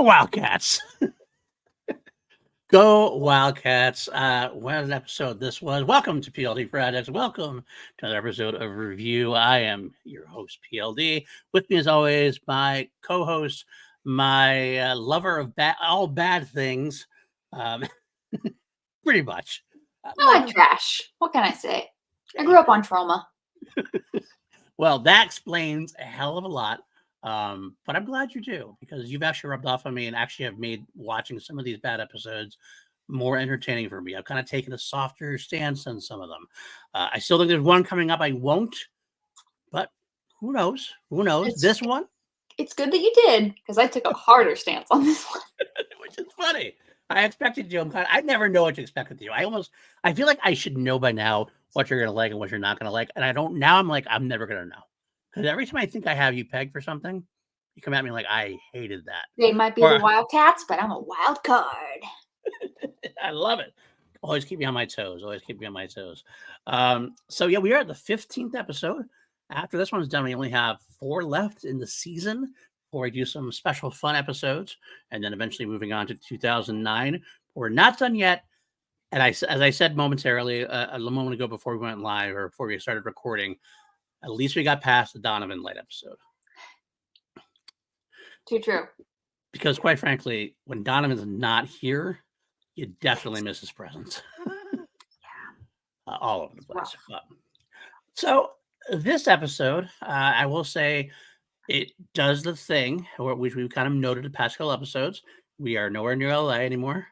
Go Wildcats! Go Wildcats. What an episode this was. Welcome to PLD Fridays. Welcome to another episode of Review. I am your host, PLD. With me, as always, my co-host, my lover of all bad things, pretty much. I like trash. What can I say? I grew up on trauma. Well, that explains a hell of a lot. But I'm glad you do, because you've actually rubbed off on me and actually have made watching some of these bad episodes more entertaining for me. I've kind of taken a softer stance on some of them. I still think there's one coming up I won't, but who knows? Who knows? This one? It's good that you did, because I took a harder stance on this one. Which is funny. I expected you. I never know what to expect with you. I feel like I should know by now what you're gonna like and what you're not gonna like, and I don't. Now I'm like, I'm never gonna know, because every time I think I have you pegged for something, you come at me like I hated that. They might be the Wildcats, but I'm a wild card. I love it. Always keep me on my toes. Always keep me on my toes. So yeah, we are at the 15th episode. After this one's done, we only have 4 left in the season before we do some special fun episodes, and then eventually moving on to 2009. We're not done yet. And as I said momentarily a moment ago before we went live, or before we started recording, at least we got past the Donovan Light episode. Too true. Because quite frankly, when Donovan's not here, you definitely miss his presence. All over the place. So this episode, I will say, it does the thing which we've kind of noted the past couple episodes. We are nowhere near LA anymore.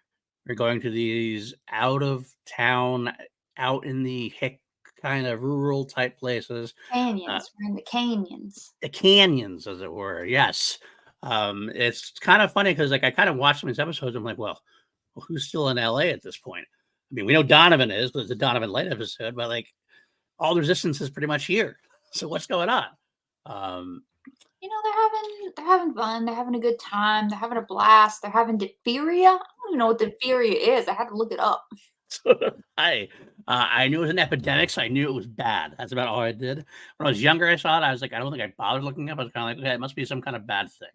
We're going to these out of town, out in the hick kind of rural type places. Canyons. We're in the canyons. The canyons, as it were. Yes. It's kind of funny because, like, I kind of watched some of these episodes. I'm like, well, who's still in LA at this point? I mean, we know Donovan is, because it's the Donovan Light episode, but like, all the resistance is pretty much here. So what's going on? They're having fun. They're having a good time. They're having a blast. They're having diphtheria. I don't even know what diphtheria is. I had to look it up. I knew it was an epidemic, so I knew it was bad. That's about all I did. When I was younger, I saw it. I was like, I don't think I bothered looking up. I was kind of like, okay, it must be some kind of bad thing.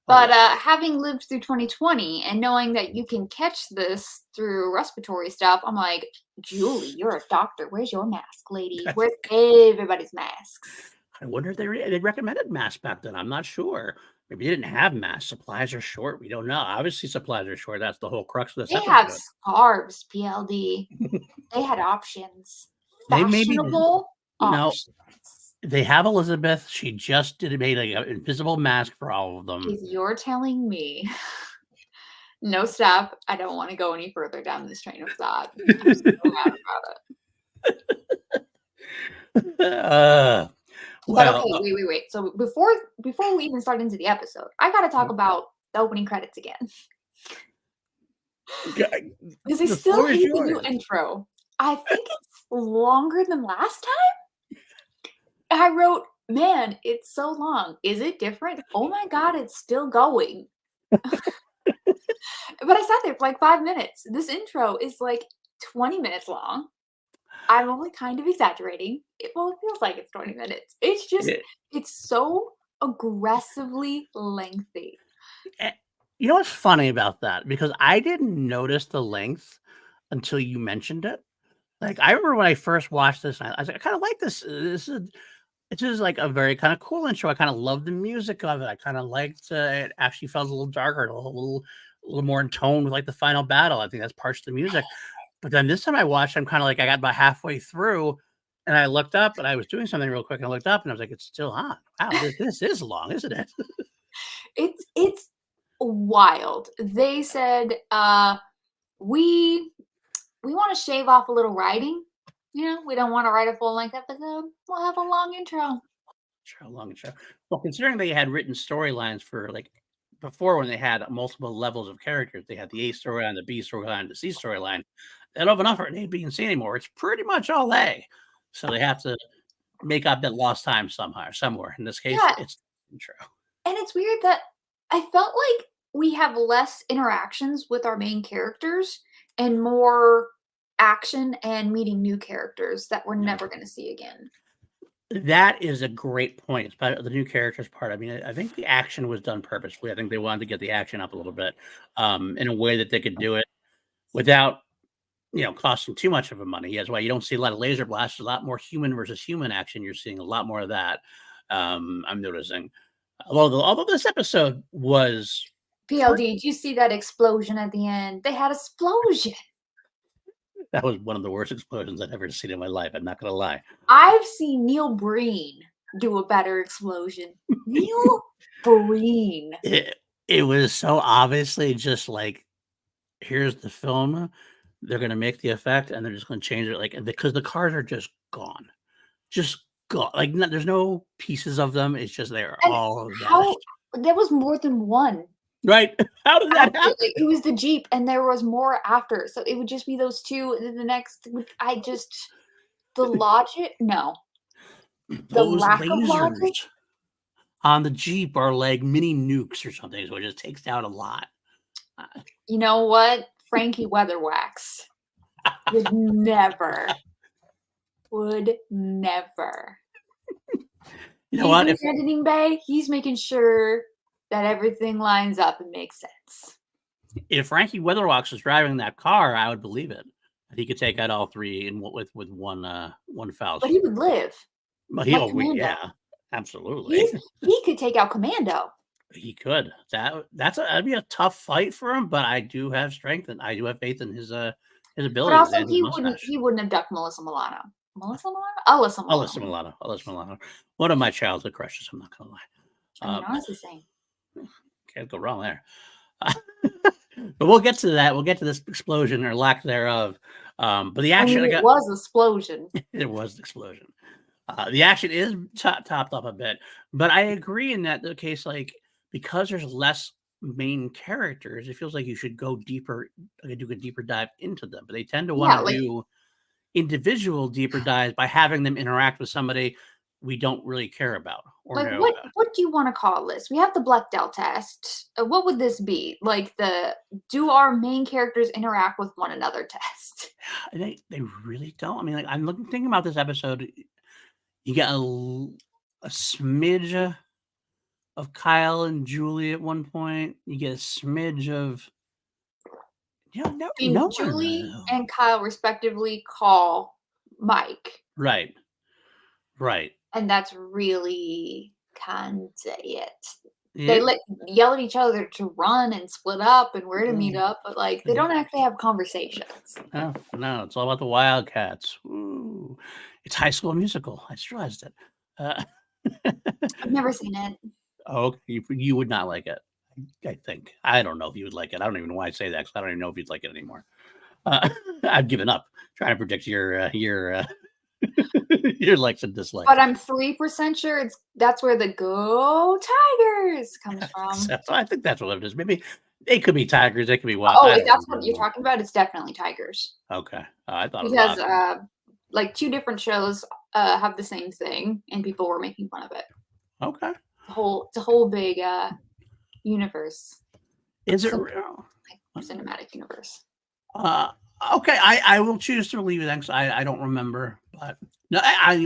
But having lived through 2020 and knowing that you can catch this through respiratory stuff, I'm like, Julie, you're a doctor. Where's your mask, lady? Where's everybody's masks? I wonder if they recommended masks back then. I'm not sure. Maybe they didn't have masks. Supplies are short. We don't know. Obviously, supplies are short. That's the whole crux of this episode. They have scarves, PLD. They had options. Fashionable options. They have Elizabeth. She just made an invisible mask for all of them. If you're telling me, no, stop. I don't want to go any further down this train of thought. I'm so mad about it. But okay, wait. So before we even start into the episode, I got to talk about the opening credits again. Because I still hate the new intro. I think it's longer than last time. I wrote, man, it's so long. Is it different? Oh my God, it's still going. But I sat there for like 5 minutes. This intro is like 20 minutes long. I'm only kind of exaggerating. It feels like it's 20 minutes. It's just, it's so aggressively lengthy. You know what's funny about that? Because I didn't notice the length until you mentioned it. Like, I remember when I first watched this, I was like, I kind of like this. It's just like a very kind of cool intro. I kind of loved the music of it. I kind of liked it. Actually felt a little darker, a little more in tone with like the final battle. I think that's parts of the music. But then this time I watched, I'm kind of like, I got about halfway through and I looked up and I was doing something real quick. And I looked up and I was like, it's still on. Wow, this is long, isn't it? It's wild. They said, we want to shave off a little writing. We don't want to write a full-length episode. We'll have a long intro. Sure, long intro. Well, considering they had written storylines for like before, when they had multiple levels of characters, they had the A storyline, the B storyline, the C storyline. They don't have enough for an A, B, and C anymore. It's pretty much all A. So they have to make up that lost time somewhere. In this case, it's the intro. And it's weird that I felt like we have less interactions with our main characters and more action and meeting new characters that we're never going to see again. That is a great point. But the new characters part. I mean, I think the action was done purposefully. I think they wanted to get the action up a little bit, in a way that they could do it without, costing too much of a money. That's why you don't see a lot of laser blasts. A lot more human versus human action. You're seeing a lot more of that. I'm noticing. Although this episode was PLD, did you see that explosion at the end? They had explosion. that was one of the worst explosions I've ever seen in my life. I'm not gonna lie. I've seen Neil Breen do a better explosion. Neil Breen. It was so obviously just like, here's the film. They're gonna make the effect, and they're just gonna change it, like, because the cars are just gone. Like, there's no pieces of them. It's just they're And all how vanished. there was more than one Right? How did that after, happen? like, it was the Jeep and there was more after. So it would just be those 2 and then the next the logic no. The Those lack of logic, lasers on the Jeep are like mini nukes or something, so it just takes down a lot. Uh, you know what? Frankie Weatherwax would never, would never. You know He's what? in the editing bay, he's making sure that everything lines up and makes sense. If Frankie Weatherwax was driving that car, I would believe it. That he could take out all 3 in with one foul But he swoop. would live, But like Commando. yeah, absolutely. He could take out Commando. He could. That'd be a tough fight for him, but I do have strength and I do have faith in his But abilities also and his mustache. he wouldn't have ducked Melissa Milano. Melissa Milano? Alyssa Alyssa Milano. Milano. Alyssa Milano. One of my childhood crushes, I'm not gonna lie. I mean, honestly saying. Can't go wrong there. But we'll get to that. We'll get to this explosion or lack thereof. But the I action mean, it was explosion. it was an explosion. The action is topped up a bit, but I agree in that the case, like, because there's less main characters, it feels like you should go deeper, like, do a deeper dive into them. But they tend to want Yeah, to like do individual deeper dives by having them interact with somebody we don't really care about or like know about. what do you wanna call this? We have the Bechdel test. What would this be? Like the do our main characters interact with one another test? And they really don't. I mean, like, I'm thinking about this episode. You get a smidge of Kyle and Julie at one point. You get a smidge of I mean, no Julie one. and Kyle respectively call Mike, Right, right. and that's really kinda it. They Yeah. yell at each other to run and split up and where to meet Mm, up, but, like, they yeah. don't actually have conversations. No, no, it's all about the Wildcats. Ooh, it's High School Musical. I just realized it. Uh, I've never seen it. oh, you would not like it. I think. I don't know if you would like it. I don't even know why I say that because I don't even know if you'd like it anymore. Uh, I've given up trying to predict your your likes and dislikes. But I'm 3% sure that's where the "Go Tigers" comes from. So I think that's what it is. Maybe they could be tigers. They could be wild. Oh, I if don't that's really what you're know. talking about, it's definitely Tigers. Okay, I thought it was Because, options. like, 2 different shows, have the same thing, and people were making fun of it. Okay, It's a whole big, universe, is it sim real? like, cinematic universe. Uh, okay, I will choose to believe it because I don't remember, but no,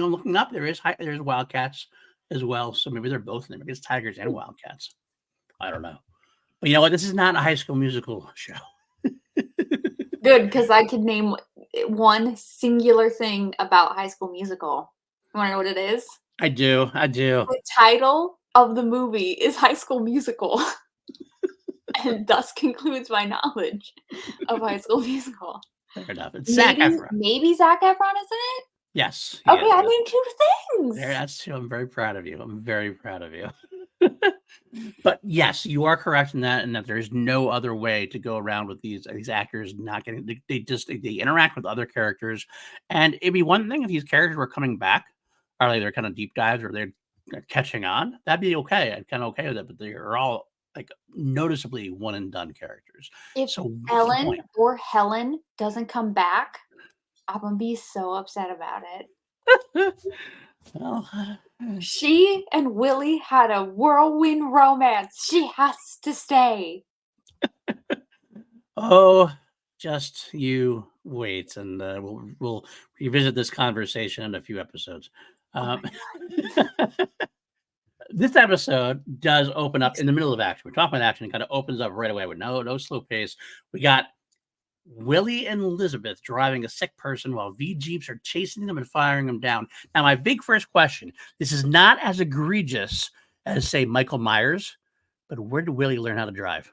looking up there's Wildcats as well, so maybe they're both in there. Maybe it's Tigers and Wildcats. I don't know, but you know what? This is not a High School Musical show. Good, because I could name one singular thing about High School Musical. You wanna know what it is? I do. The title of the movie is High School Musical, and thus concludes my knowledge of High School Musical. Fair enough. It's Zac Efron. Maybe Zac Efron is in it? Yes, he Okay, is. I named 2 things. That's true. I'm very proud of you. I'm very proud of you. But yes, you are correct in that there's no other way to go around with these actors not getting they interact with other characters, and it'd be one thing if these characters were coming back, or like they're kind of deep dives or they're catching on. That'd be okay. I'm kind of okay with it, but they are all like noticeably one and done characters. If So what's the Ellen point? or Helen doesn't come back, I'm gonna be so upset about it. Well, She and Willie had a whirlwind romance. She has to stay. oh, just you wait, and we'll revisit this conversation in a few episodes. Oh Um, my god. this episode does open up in the middle of action. We're talking about action. It kind of opens up right away with no slow pace. We got Willie and Elizabeth driving a sick person while V Jeeps are chasing them and firing them down. Now, my big first question, this is not as egregious as, say, Michael Myers, but where did Willie learn how to drive?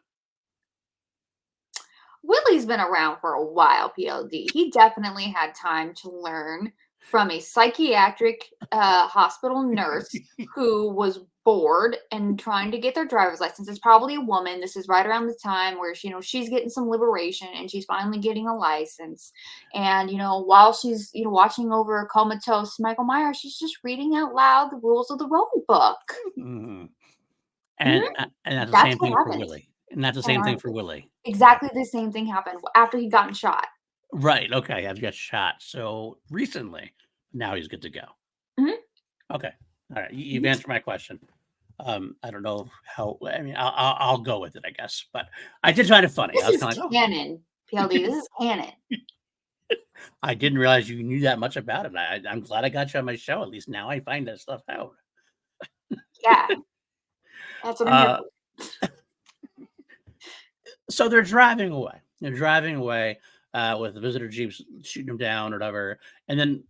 Willie's been around for a while, PLD. He definitely had time to learn from a psychiatric hospital nurse who was bored and trying to get their driver's license. It's probably a woman. This is right around the time where she's getting some liberation and she's finally getting a license. And while she's watching over a comatose Michael Myers, she's just reading out loud the rules of the road book. Mhm. Mhm. And that's the That's same what thing for happened. Willie. And that's the And same thing for Willie. Okay. exactly the same thing happened after he'd gotten shot. Right. Okay. I've got shot. So recently, now he's good to go. Mhm. Okay. All right. You've Mhm. answered my question. I don't know how. I mean, I'll go with it, I guess. But I did find it funny. I This was is kind of like, canon, PLD. This is canon. I didn't realize you knew that much about it. I'm glad I got you on my show. At least now I find that stuff out. Yeah, that's what I'm here Uh, for. so they're driving away. They're driving away with the visitor jeeps shooting them down or whatever. And then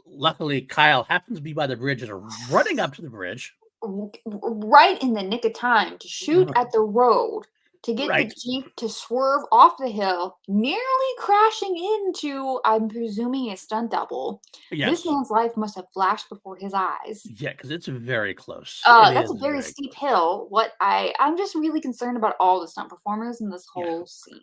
luckily, Kyle happens to be by the bridge and are running up to the bridge. Right in the nick of time to shoot at the road to get the Right. Jeep to swerve off the hill, nearly crashing into, I'm presuming, a stunt double. This Yes. man's life must have flashed before his eyes. Yeah, because it's very close. It That's is a very very steep close. hill. I'm just really concerned about all the stunt performers in this Yeah. whole scene.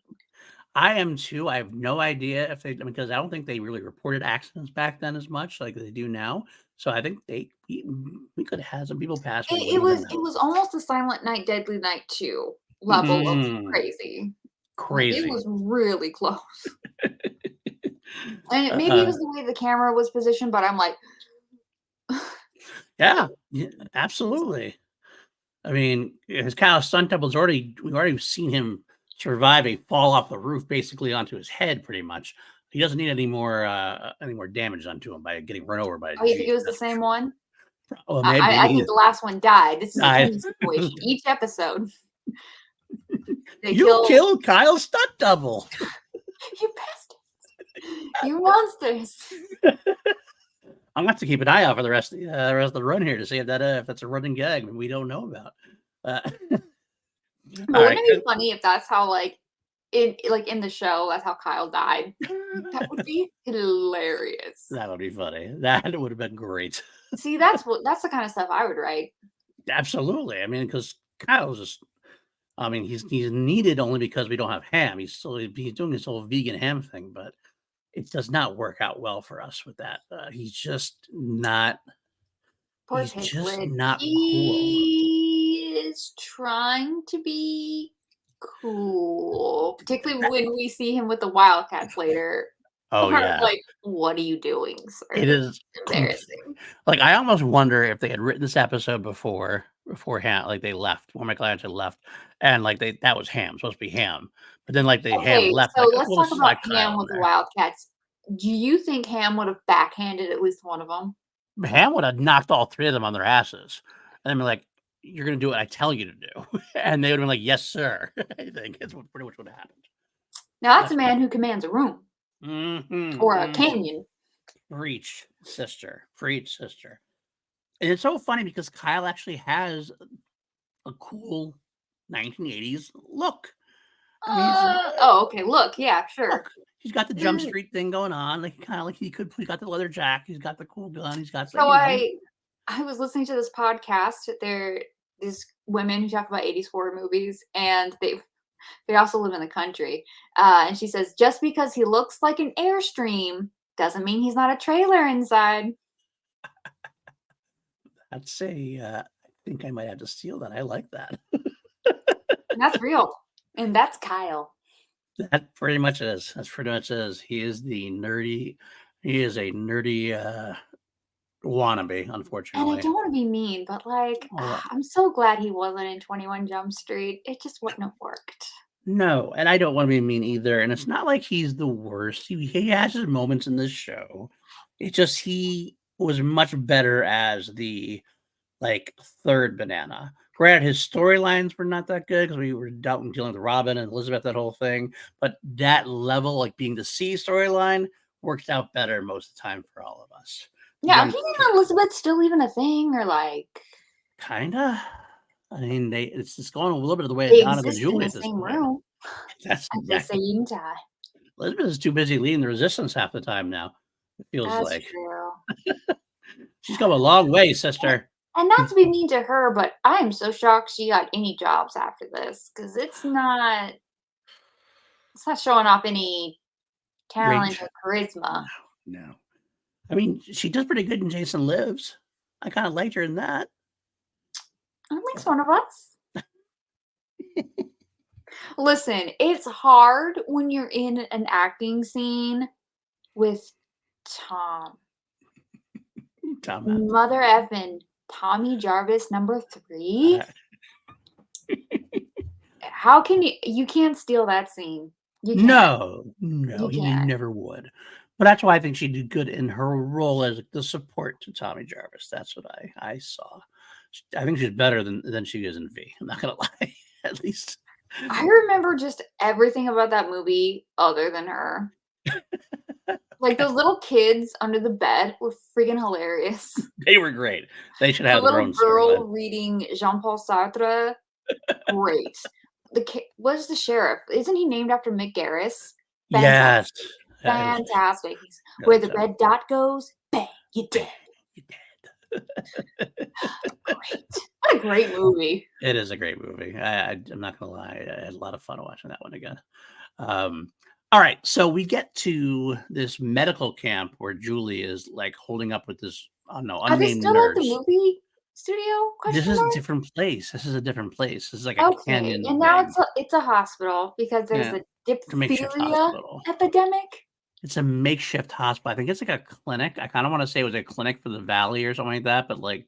I am too. I have no idea if they because I don't think they really reported accidents back then as much like they do now. So I think we could have had some people pass and we It wouldn't even it know. was almost a Silent Night, Deadly Night 2 level of Mm, crazy. Like, it crazy. was really close. And maybe it Uh, was the way the camera was positioned, but I'm like, yeah, absolutely. I mean, his kind of stunt double's we've already seen him survive a fall off the roof basically onto his head pretty much. He doesn't need any more damage onto him by getting run over by a "Oh, you think Jeep. it was the That's for same sure. one?" Well, maybe I think the last one died. This is a I, Kenny situation. Each episode, they you kill killed Kyle's stunt double. you bastards, you monsters. I'm gonna have to keep an eye out for the rest of the run here to see if that's a running gag we don't know about. Uh, But all wouldn't right, it be funny if that's how, in the show, that's how Kyle died? That would be hilarious. that would be funny. That would have been great. See, that's the kind of stuff I would write. Absolutely. I mean, because Kyle's just. I mean, he's needed only because we don't have ham. He's doing this whole vegan ham thing, but it does not work out well for us with that. Poor He's just Piglet. not cool. He is trying to be cool, particularly when we see him with the Wildcats later. Oh I'm yeah, like, "What are you doing, it sir? is. Embarrassing." Like I almost wonder if they had written this episode beforehand, like they left when Michael actually left, and like that was Ham supposed to be Ham, but then like the Ham Okay, left, so like oh, let's we'll talk just about slide Kyle Ham in with the there. Wildcats. Do you think Ham would have backhanded at least one of them? Ham would have knocked all three of them on their asses, and then be like, "You're gonna do what I tell you to do," and they would have been like, "Yes, sir." I think that's what pretty much would have happened. Now that's That's a man who commands a room or a mm-hmm. canyon. Preach, sister. Preach, sister. And it's so funny because Kyle actually has a cool 1980s look. I mean, Oh, okay, look, yeah, sure. look, he's got the Jump Street thing going on, like kind of like he got the leather jacket, he's got the cool gun, he's got like So you know, I was listening to this podcast. There these women who talk about 80s horror movies, and they also live in the country. And she says, just because he looks like an Airstream doesn't mean he's not a trailer inside. I'd say I think I might have to steal that. I like that. And that's real. And that's Kyle. That pretty much is. That's pretty much is. He is a nerdy wannabe, And I unfortunately. don't want to be mean, but like, Oh, I'm so glad he wasn't in 21 Jump Street. It just wouldn't have worked. no, and I don't want to be mean either. And it's not like he's the worst. He has his moments in this show. It's just was much better as the, like, third banana. Granted, his storylines were not that good because we were dealing with Robin and Elizabeth, that whole thing, but that level, like, being the C storyline, worked out better most of the time for all of us. Yeah, are Young he and Elizabeth still even a thing, or, like kinda. I mean, it's just going a little bit of the way of they Donovan and exist in Julie the at this same point. room That's at the exactly. same time. Elizabeth is too busy leading the resistance half the time now, it feels That's like. true. She's come a long way, sister. And not to be mean to her, but I am so shocked she got any jobs after this, because it's not showing off any talent Range? or charisma. No, no. I mean, she does pretty good in Jason Lives. I kinda liked her in that. That makes one of us. Listen, it's hard when you're in an acting scene with Tom. Tom Hanks. Mother effing Tommy Jarvis number 3? Uh, How can you can't steal that scene. You can't. no, You he can't. never would. But that's why I think she did good in her role as the support to Tommy Jarvis. That's what I saw. I think she's better than she is in V. I'm not gonna lie, at least. I remember just everything about that movie other than her. Like, those little kids under the bed were freaking hilarious. They were great. They should The have their little own storyline. girl reading Jean-Paul Sartre, great. What is the sheriff? Isn't he named after Mick Garris? Fantastic, Yes. It was fantastic. He's really where the good. red dot goes, bang, you're dead. You're dead. Great. What a great movie. It is a great movie. I'm not gonna lie. I had a lot of fun watching that one again. All right, so we get to this medical camp where Julie is, like, holding up with this, I don't know, Are they unnamed still at the nurse. movie studio? This Question is a mark? different place. This is a different place. This is like a Okay, canyon and now thing. it's a hospital because there's Yeah, a it's a makeshift diphtheria hospital. epidemic. It's a makeshift hospital. I think it's like a clinic. I kinda wanna say it was a clinic for the valley or something like that, but, like,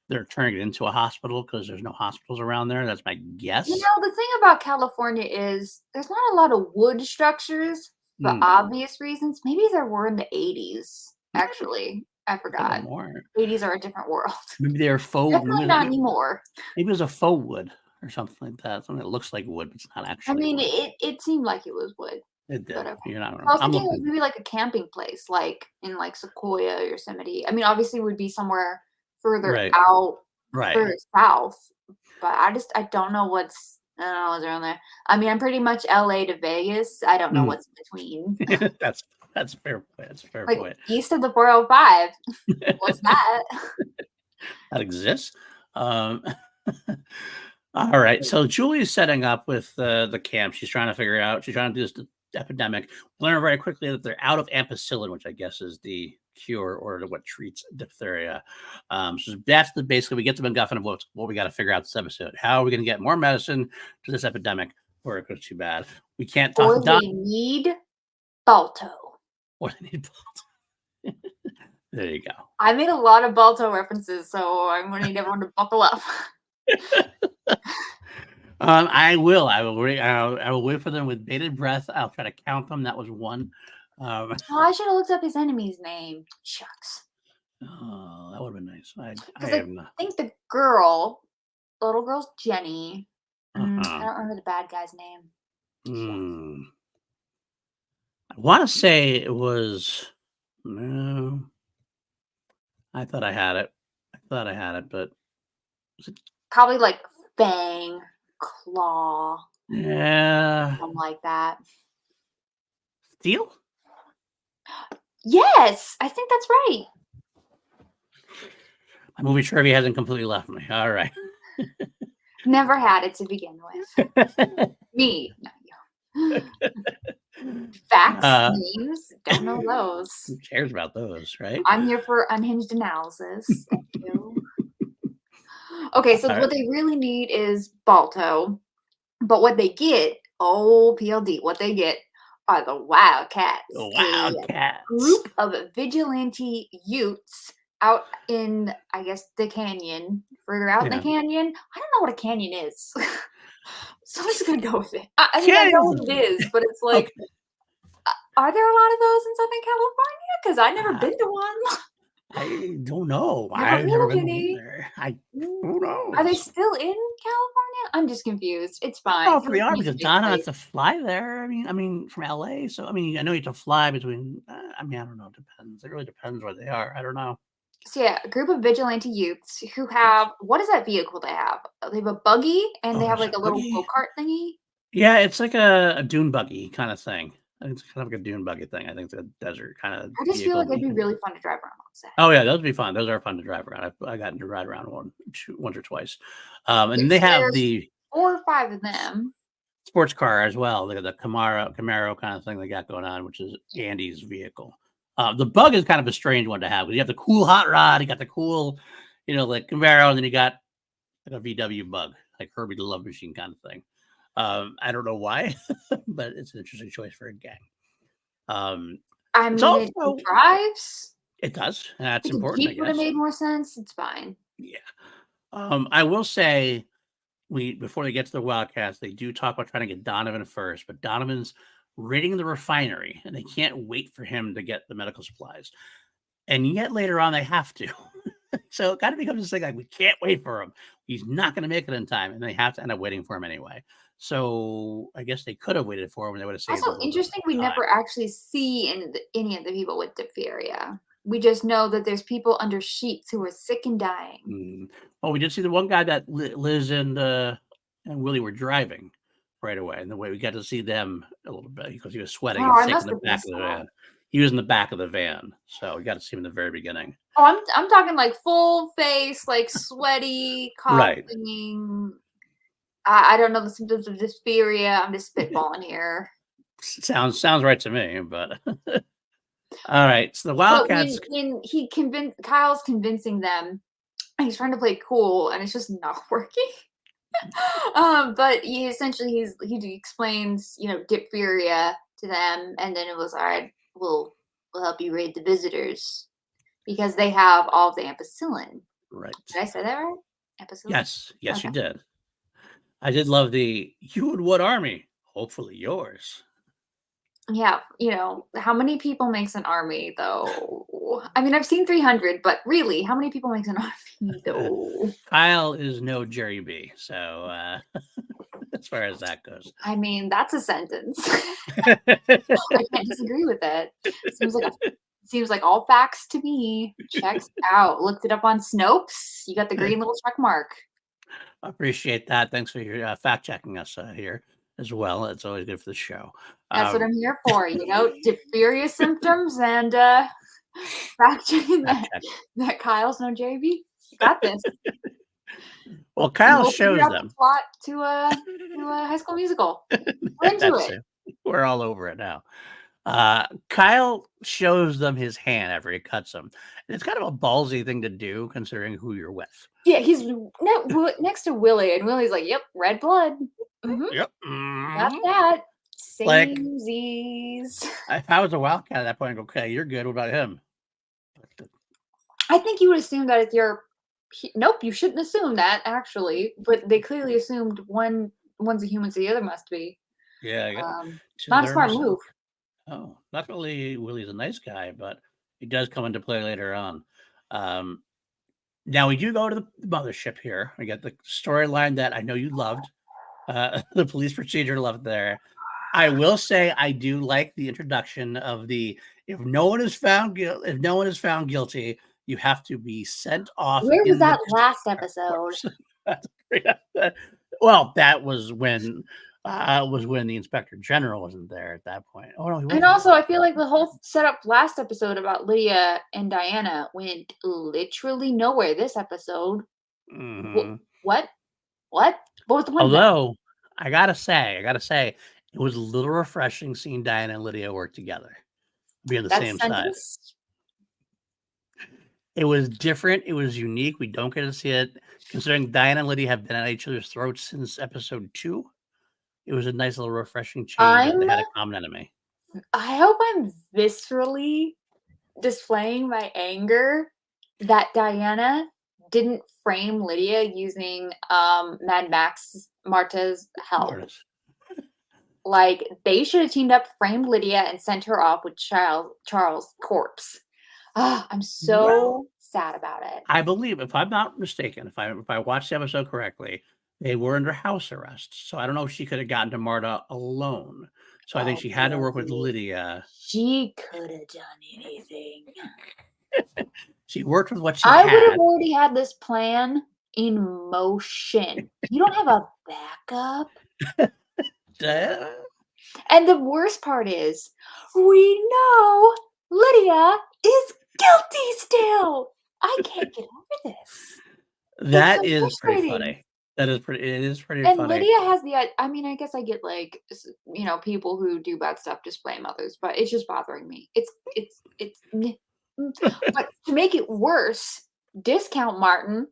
they're turning it into a hospital because there's no hospitals around there. That's my You guess. know, the thing about California is there's not a lot of wood structures for Hmm. obvious reasons. Maybe there were in the 80s, actually. I Couple forgot. more. 80s are a different world. Maybe they're faux Definitely not anymore. maybe it was a faux wood or something like that. Something that looks like wood, but it's not I actually mean, wood. it seemed like it was wood, It but did. okay. You're not I wrong. was I'm thinking it was looking. maybe like a camping place, like in like Sequoia, Yosemite. I mean, obviously it would be somewhere further Right. out, Right. further south, but I don't know I don't know what's around there. I mean, I'm pretty much LA to Vegas. I don't know Mm. what's in between. That's a fair point. That's a fair Like point. east of the 405. What's that? That exists. Um, all right. So Julie's setting up with the camp. She's trying to figure out. She's trying to do this epidemic. Learn very quickly that they're out of ampicillin, which I guess is the cure or what treats diphtheria. So that's the basically we get the MacGuffin of what we got to figure out this episode. How are we going to get more medicine to this epidemic before it goes too bad? We can't talk to Or Don they need Balto. or they need. There you go. I made a lot of Balto references, so I'm gonna need everyone to buckle up. I will. I will wait for them with bated breath. I'll try to count them. That was one. Oh, I should have looked up his enemy's name. Shucks. Oh, that would have been nice. I Because I am not. think the little girl's Jenny. I Uh-huh. don't remember the bad guy's name. Shucks. I want to say it was. No, I thought I had it. I thought I had it, but was it? Probably like Fang, Claw, Yeah, something like that. Steel. Yes, I think that's right. My movie trivia hasn't completely left me. All right. Never had it to begin with. Me, not you. Facts, uh, names, don't know those. who cares about those, right? I'm here for unhinged analysis. Thank you. Okay, so All what right. they really need is Balto, but what they get, oh PLD, what they get are the Wildcats, a Wildcats. group of vigilante Utes out in, I guess, the canyon, further out in the Yeah. canyon. I don't know what a canyon is. So I'm just gonna go with it. I mean, I know Canyons. what it is, but it's like, Okay. are there a lot of those in Southern California? Because I've never Ah, been to one. I don't know. Never I've never heard of been any. there. Who Are they knows? still in California? I'm just confused. It's I don't fine. know if they are California's a because big Donna has place. to fly there. I mean, from LA. So I mean, I know you have to fly between. I don't know. It depends. It really depends where they are. I don't know. So yeah, a group of vigilante youths who Yes. have what is that vehicle they have? They have a buggy and Oh, they have there's a like a little buggy. go-kart thingy. Yeah, it's like a dune buggy kind of thing. I think it's kind of like a dune buggy thing. I think it's a desert kind of I just feel vehicle. like But it'd you be can. really fun to drive around on set. Oh yeah, those would be fun. Those are fun to drive around. I gotten to ride around once or twice. And they So have there's the 4 or 5 of them. sports car as well. They got the Camaro kind of thing they got going on, which is Andy's vehicle. The bug is kind of a strange one to have because you have the cool hot rod, you got the cool, like Camaro, and then you got like a VW bug, like Herbie the Love Machine kind of thing. I don't know why, but it's an interesting choice for a gang. I It's mean, it also drives. it does, and that's Thinking important, I Jeep would have guess. made more sense. It's fine. Yeah. I will say before they get to the Wildcats, they do talk about trying to get Donovan first, but Donovan's raiding the refinery, and they can't wait for him to get the medical supplies. And yet later on, they have to. So it kind of becomes this thing like we can't wait for him. He's not going to make it in time, and they have to end up waiting for him anyway. So I guess they could have waited for him, and they would have saved a Also little bit interesting, we of time. never actually see any of the people with diphtheria. We just know that there's people under sheets who are sick and dying. Well, we did see the one guy that Liz and Willie were driving right away, and the way we got to see them a little bit because he was sweating Oh, and I sick in must the have back missed of the that. van. He was in the back of the van, so we got to see him in the very beginning. Oh, I'm talking like full face, like sweaty, Right. coughing. I don't know the symptoms of diphtheria. I'm just spitballing here. Sounds right to me, but all right. So the But Wildcats. when Kyle's convincing them, and he's trying to play cool, and it's just not working. But he explains, diphtheria to them, and then it was all right. We'll help you raid the visitors because they have all the ampicillin. Right. Did I say that right? Ampicillin. Yes, you Okay. did. I did love you and what army? Hopefully yours. Yeah, how many people makes an army though? I mean, I've seen 300, but really, how many people makes an army though? Kyle is no Jerry B. So as far as that goes. I mean, that's a sentence. I can't disagree with it. Seems like all facts to me. Checks out. Looked it up on Snopes. You got the green little check mark. I appreciate that. Thanks for your fact checking us here as well. It's always good for the show. That's what I'm here for. Diphtheria symptoms and fact checking that Kyle's no JB. Got this. Well, Kyle We'll figure shows out the them. plot to a High School Musical. We're into That's it. it. We're all over it now. Kyle shows them his hand after he cuts them. And it's kind of a ballsy thing to do considering who you're with. Yeah, he's next to Willie, and Willie's like, "Yep, red blood. Yep. Got that. Like, Samesies." if I was a Wildcat at that point, I'd go, okay, you're good. What about him? I think you would assume that if nope, you shouldn't assume that actually, but they clearly assumed one's a human, so the other must be. Yeah. Not a smart move. Oh, luckily Willie's a nice guy, but he does come into play later on. Now we do go to the mothership here. We get the storyline that I know you loved. The police procedure love there. I will say I do like the introduction of if no one is found guilty, you have to be sent off. Where was that last episode? Well, that was when the inspector general wasn't there at that point. Oh no, he wasn't. And also, I feel like the whole setup last episode about Lydia and Diana went literally nowhere. This episode, what? Both of them. Although I gotta say, it was a little refreshing seeing Diana and Lydia work together, be on the same side. It was different. It was unique. We don't get to see it. Considering Diana and Lydia have been at each other's throats since episode 2, it was a nice little refreshing change. They had a common enemy. I hope I'm viscerally displaying my anger that Diana didn't frame Lydia using Mad Max Marta's help. Like, they should have teamed up, framed Lydia, and sent her off with Charles' corpse. I'm so sad about it. I believe, if I'm not mistaken, if I watched the episode correctly, they were under house arrest. So I don't know if she could have gotten to Marta alone. So I think Oh, she had to work with buddy. Lydia. She could have done anything. She worked with what she I would had. have already had this plan in motion. You don't have a backup? And the worst part is, we know Lydia is guilty still. I can't get over this. It's That so is pretty frustrating. funny. It is pretty And funny. Lydia has I mean, I guess I get, like, people who do bad stuff just blame others, but it's just bothering me. It's meh, but to make it worse, Discount Martin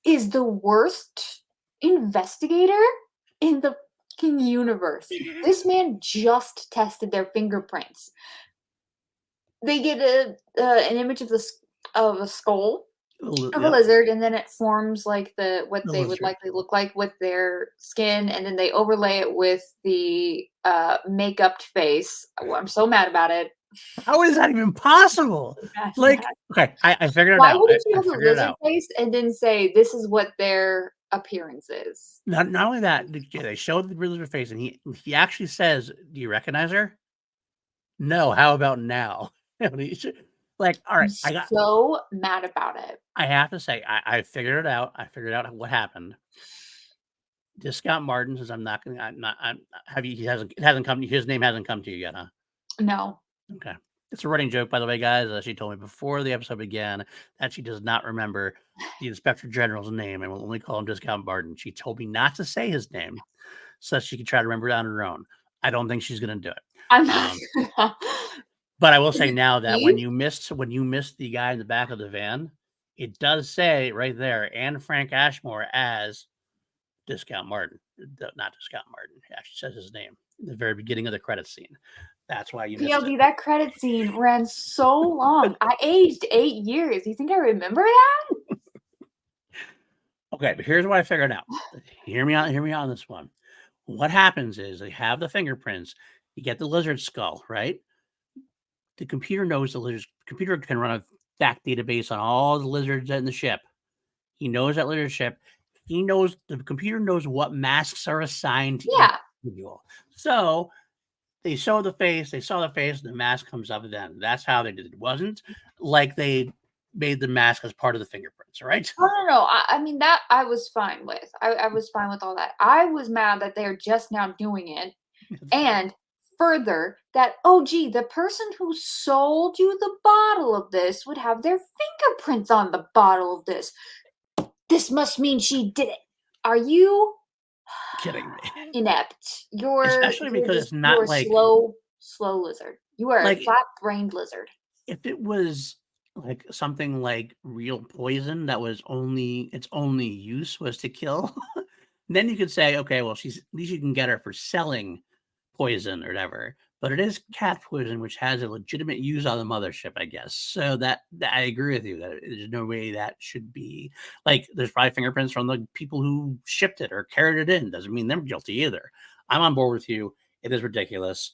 is the worst investigator in the fucking universe. This man just tested their fingerprints. They get an image of of a skull of a Yep, lizard, and then it forms like what the they would lizard. likely look like with their skin, and then they overlay it with the makeup face. Oh, I'm so mad about it. How is that even possible? Mad, Like, mad. okay, I figured it Why out. wouldn't you I have a figured it lizard out. face and then say this is what their appearance is? Not only that, they showed the lizard face, and he actually says, "Do you recognize her?" No. How about now? Like, all I'm right, so mad about it. I have to say, I figured it out. I figured out what happened. Discount Martin says, I'm have you, it hasn't come, his name hasn't come to you yet, huh? No. Okay. It's a running joke, by the way, guys. She told me before the episode began that she does not remember the Inspector General's name and will only call him Discount Martin. She told me not to say his name so that she could try to remember it on her own. I don't think she's going to do it. I'm not gonna. But I will Is say it now that Steve? when you missed the guy in the back of the van, it does say right there, and Frank Ashmore as Discount Martin. Not Discount Martin. It actually says his name in the very beginning of the credit scene. That's why you missed it. PLD, that credit scene ran so long. I aged 8 years. You think I remember that? Okay, but here's what I figured out. Hear me out on this one. What happens is they have the fingerprints, you get the lizard skull, right? The computer knows the lizard computer can run a fact database on all the lizards in the ship. He knows that lizard ship. He knows the computer knows what masks are assigned to each Yeah. individual. So they saw the face, and the mask comes up then. That's how they did it. It wasn't like they made the mask as part of the fingerprints, right? No. I mean, that I was fine with. I was fine with all that. I was mad that they're just now doing it. And further, that, oh, gee, the person who sold you the bottle of this would have their fingerprints on the bottle of this. This must mean she did it. Are you Kidding me. inept? You're Especially because it's you're not a like slow lizard. You are a like flat-brained lizard. if it was like something like real poison that was its only use was to kill, then you could say, okay, well, at least you can get her for selling poison or whatever. But it is cat poison, which has a legitimate use on the mothership, I guess. So that I agree with you that there's no way that should be like there's probably fingerprints from the people who shipped it or carried it in. Doesn't mean they're guilty either. I'm on board with you. It is ridiculous.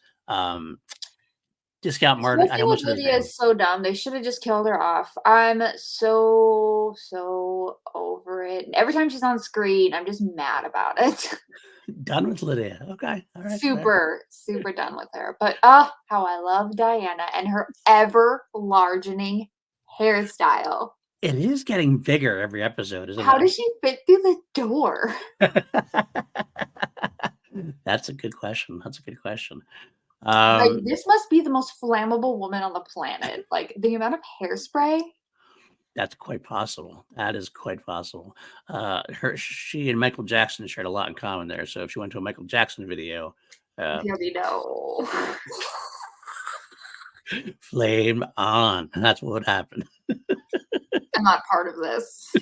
Discount This Martin. whole I thing with almost said his Lydia name. is so dumb. They should have just killed her off. I'm so over it. Every time she's on screen, I'm just mad about it. Done with Lydia. Okay. All right. Super done with her. But how I love Diana and her ever largening hairstyle. It is getting bigger every episode, isn't How it? does she fit through the door? That's a good question. Like, this must be the most flammable woman on the planet. Like, the amount of hairspray. That's quite possible. That is quite possible. She and Michael Jackson shared a lot in common there. So if she went to a Michael Jackson video, Here we go. flame on. That's what would happen. I'm not part of this.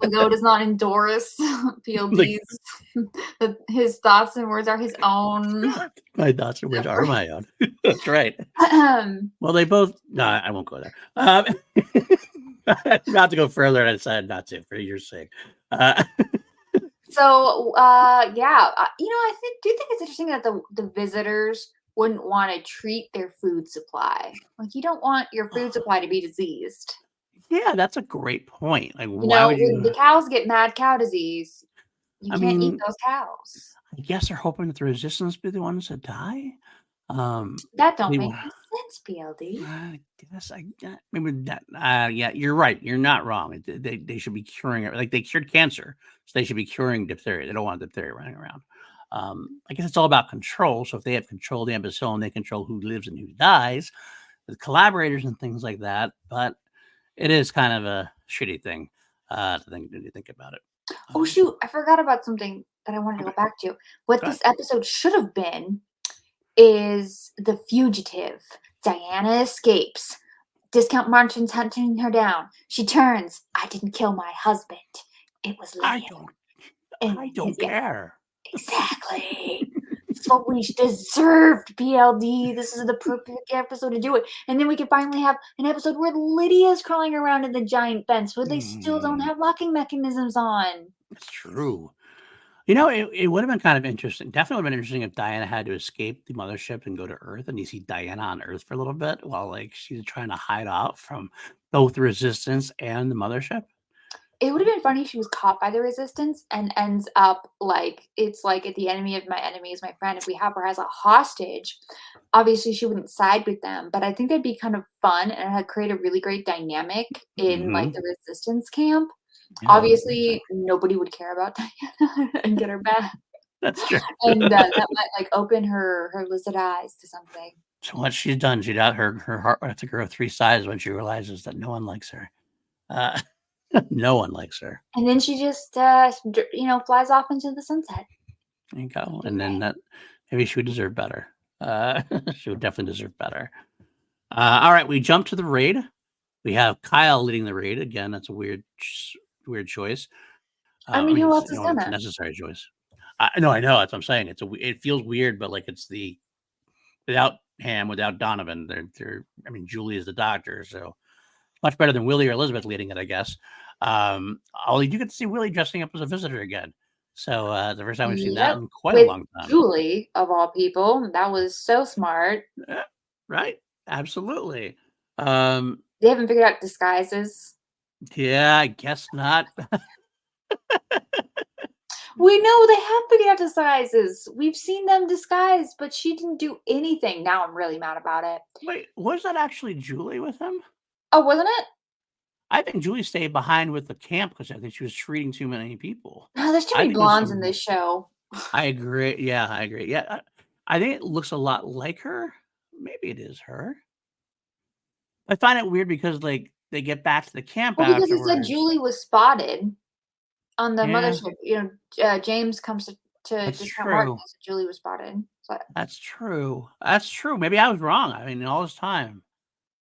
Lego does not endorse PLD's. His thoughts and words are his own. My thoughts and words are my own. That's right. Well, they both. No, I won't go there. Not to go further, I decided not to for your sake. So, yeah, I do think it's interesting that the visitors wouldn't wanna treat their food supply. Like, you don't want your food supply to be diseased. Yeah, that's a great point. Like, You why know, would when you? the cows get mad cow disease, you I can't eat mean, those cows. I guess they're hoping that the resistance be the ones that die. That don't They make wa any sense, PLD. I guess maybe that, yeah, you're right. You're not wrong. They should be curing it. Like they cured cancer, so they should be curing diphtheria. They don't want diphtheria running around. I guess it's all about control. So if they have control of the ampicillin, they control who lives and who dies with collaborators and things like that. But it is kind of a shitty thing to think about it. Oh, shoot, I forgot about something that I wanted to Okay, go back to. What go ahead. this episode should have been is The Fugitive. Diana escapes. Discount Martin's hunting her down. She turns. I didn't kill my husband. It was I Leia. don't. And I his, don't yeah, care. exactly. It's what we deserved, PLD. This is the perfect episode to do it. And then we can finally have an episode where Lydia's crawling around in the giant fence where they still don't Mm, have locking mechanisms on. that's true. You know, it would have been kind of interesting. Definitely would have been interesting if Diana had to escape the mothership and go to Earth, and you see Diana on Earth for a little bit while like she's trying to hide out from both the Resistance and the mothership. It would have been funny if she was caught by the resistance and ends up like it's like the enemy of my enemy is my friend. If we have her as a hostage, obviously she wouldn't side with them. But I think that'd be kind of fun and it'd create a really great dynamic in like Hmm. the resistance camp. Yeah, that would be interesting. Obviously, nobody would care about Diana and get her back. That's true. And that might like open her lizard eyes to something. So what she's done, she got her heart would have to grow 3 sizes when she realizes that no one likes her. Uh, no one likes her. And then she just flies off into the sunset. There you go. And then that maybe she would deserve better. She would definitely deserve better. All right, we jump to the raid. We have Kyle leading the raid again. That's a weird choice. I I mean, mean, who it's else is it's a gonna? necessary choice. I know, I know. That's what I'm saying. It feels weird, but like it's the without Ham, without Donovan. They're. I mean, Julie is the doctor, so much better than Willie or Elizabeth leading it, I guess. Although you do get to see Willie dressing up as a visitor again. So the first time we've seen that Yep, in quite a with long time. Julie, of all people. That was so smart. Yeah, right? Absolutely. Um, They haven't figured out disguises. yeah, I guess not. We know they have figured out disguises. We've seen them disguised, but she didn't do anything. Now I'm really mad about it. Wait, was that actually Julie with him? Oh, wasn't it? I think Julie stayed behind with the camp because I think she was treating too many people. No, there's too I many think it was blondes in some. this show. I agree. Yeah, I agree. Yeah, I think it looks a lot like her. Maybe it is her. I find it weird because like they get back to the camp Well, because it said afterwards. Julie was spotted on the Yeah, mothership. James comes to that's discount Martin. true. And said Julie was spotted. So, That's true. That's true. Maybe I was wrong. I mean, all this time,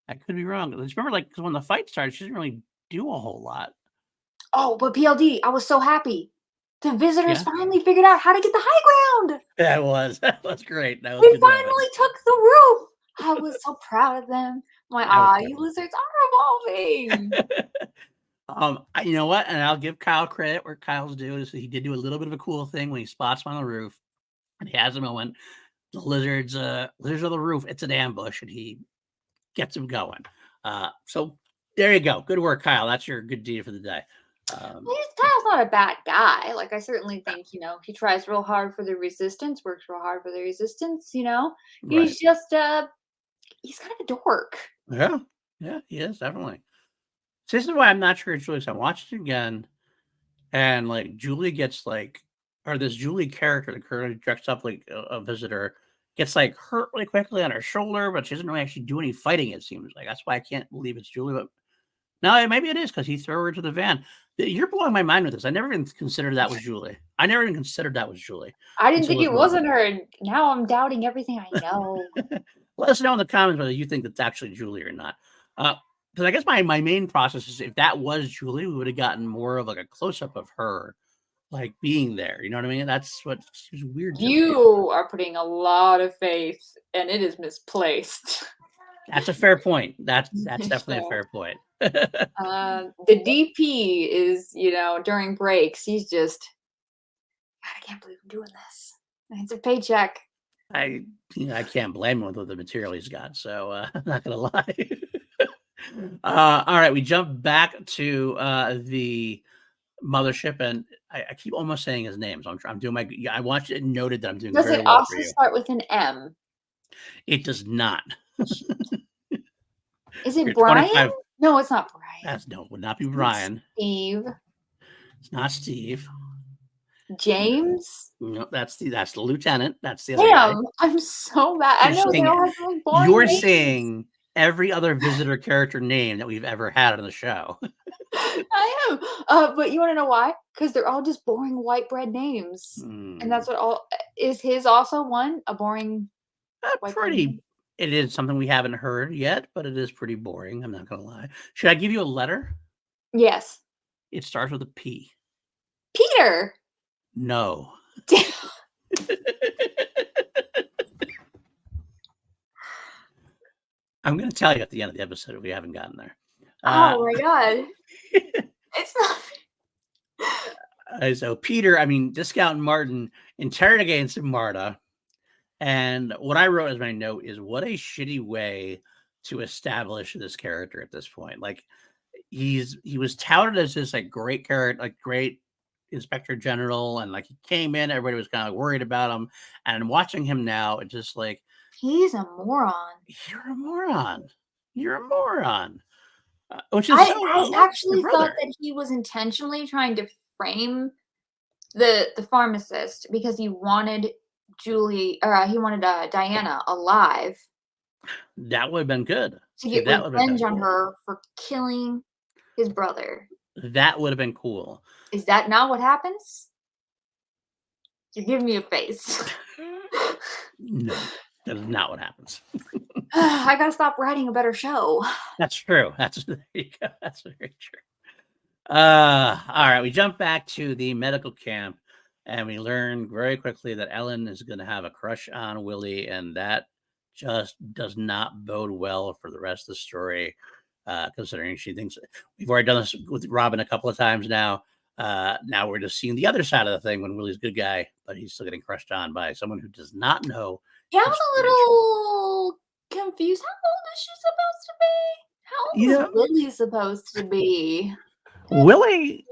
I could be wrong. Just remember, like, 'cause when the fight started, she didn't really do a whole lot. oh, but PLD, I was so happy. The visitors Yeah, finally figured out how to get the high ground. that was that was great. That was They good moment. finally took the roof. I was so proud of them. I'm like, That was you good. lizards are evolving. You know what? And I'll give Kyle credit where Kyle's due is he did do a little bit of a cool thing when he spots him on the roof, and he has a moment. The lizards on the roof. It's an ambush, and he gets him going. So there you go. Good work, Kyle. That's your good deed for the day. Kyle's not a bad guy. Like, I certainly think, he tries real hard for the resistance, works real hard for the resistance, Right. He's just, he's kind of a dork. Yeah. Yeah, he is definitely. So this is why I'm not sure it's Julie. So I watched it again, and like Julie gets like, or this Julie character, the currently dressed up like a visitor, gets like hurt really quickly on her shoulder, but she doesn't really actually do any fighting. It seems like that's why I can't believe it's Julie. But no, maybe it is because he threw her into the van. You're blowing my mind with this. I never even considered that was Julie. I never even considered that was Julie I didn't until think this it moment. wasn't her, and now I'm doubting everything I know. Let us know in the comments whether you think that's actually Julie or not. Because I guess my main process is if that was Julie, we would have gotten more of like a close up of her, like being there. You know what I mean? That's what seems weird to me. You are putting a lot of faith, and it is misplaced. That's a fair point. That's definitely a So, fair point. the DP is, during breaks, he's just, God, I can't believe I'm doing this. It's a paycheck. I can't blame him with the material he's got, so, I'm not gonna lie. Alright, we jump back to, the mothership, and I keep almost saying his name, so I'm doing my I want it noted that I'm doing Does very it well for also you. start with an M? It does not. Is it You're Brian? 25. No, it's not Brian. That's no, would not be It's not Brian. Steve. It's not Steve. James? No, that's the lieutenant. That's the other guy. Damn, I'm so bad. I You're know they saying all have really boring you're names. saying every other visitor character name that we've ever had on the show. I am. But you wanna know why? Because 'Cause they're all just boring white bread names. And Hmm. that's what all is his also one? A boring white bread name? Pretty. It is something we haven't heard yet, but it is pretty boring. I'm not gonna lie. Should I give you a letter? Yes. It starts with a P. Peter! No. I'm gonna tell you at the end of the episode if we haven't gotten there. Oh my god. It's not So Peter, Discount Martin interrogates Marta, and what I wrote as my note is what a shitty way to establish this character at this point. Like he was touted as this like great character, like great inspector general, and like he came in, everybody was kind of worried about him, and watching him now, it's just like he's a moron. you're a moron, you're a moron, which is so I unlike your actually thought brother. that he was intentionally trying to frame the pharmacist because he wanted Diana alive That would have been good. to See, get that would have been kind revenge of on cool. her for killing his brother. That would have been cool. Is that not what happens? You're giving me a face. No, that is not what happens. I gotta stop writing a better show. That's true. There you go. That's very true. All right. We jump back to the medical camp, and we learn very quickly that Ellen is going to have a crush on Willie, and that just does not bode well for the rest of the story. Considering she thinks we've already done this with Robin a couple of times now. Now we're just seeing the other side of the thing when Willie's a good guy, but he's still getting crushed on by someone who does not know Yeah, I his was a true nature. little confused. How old is she supposed to be? How You old know, is Lily supposed to be? Willie,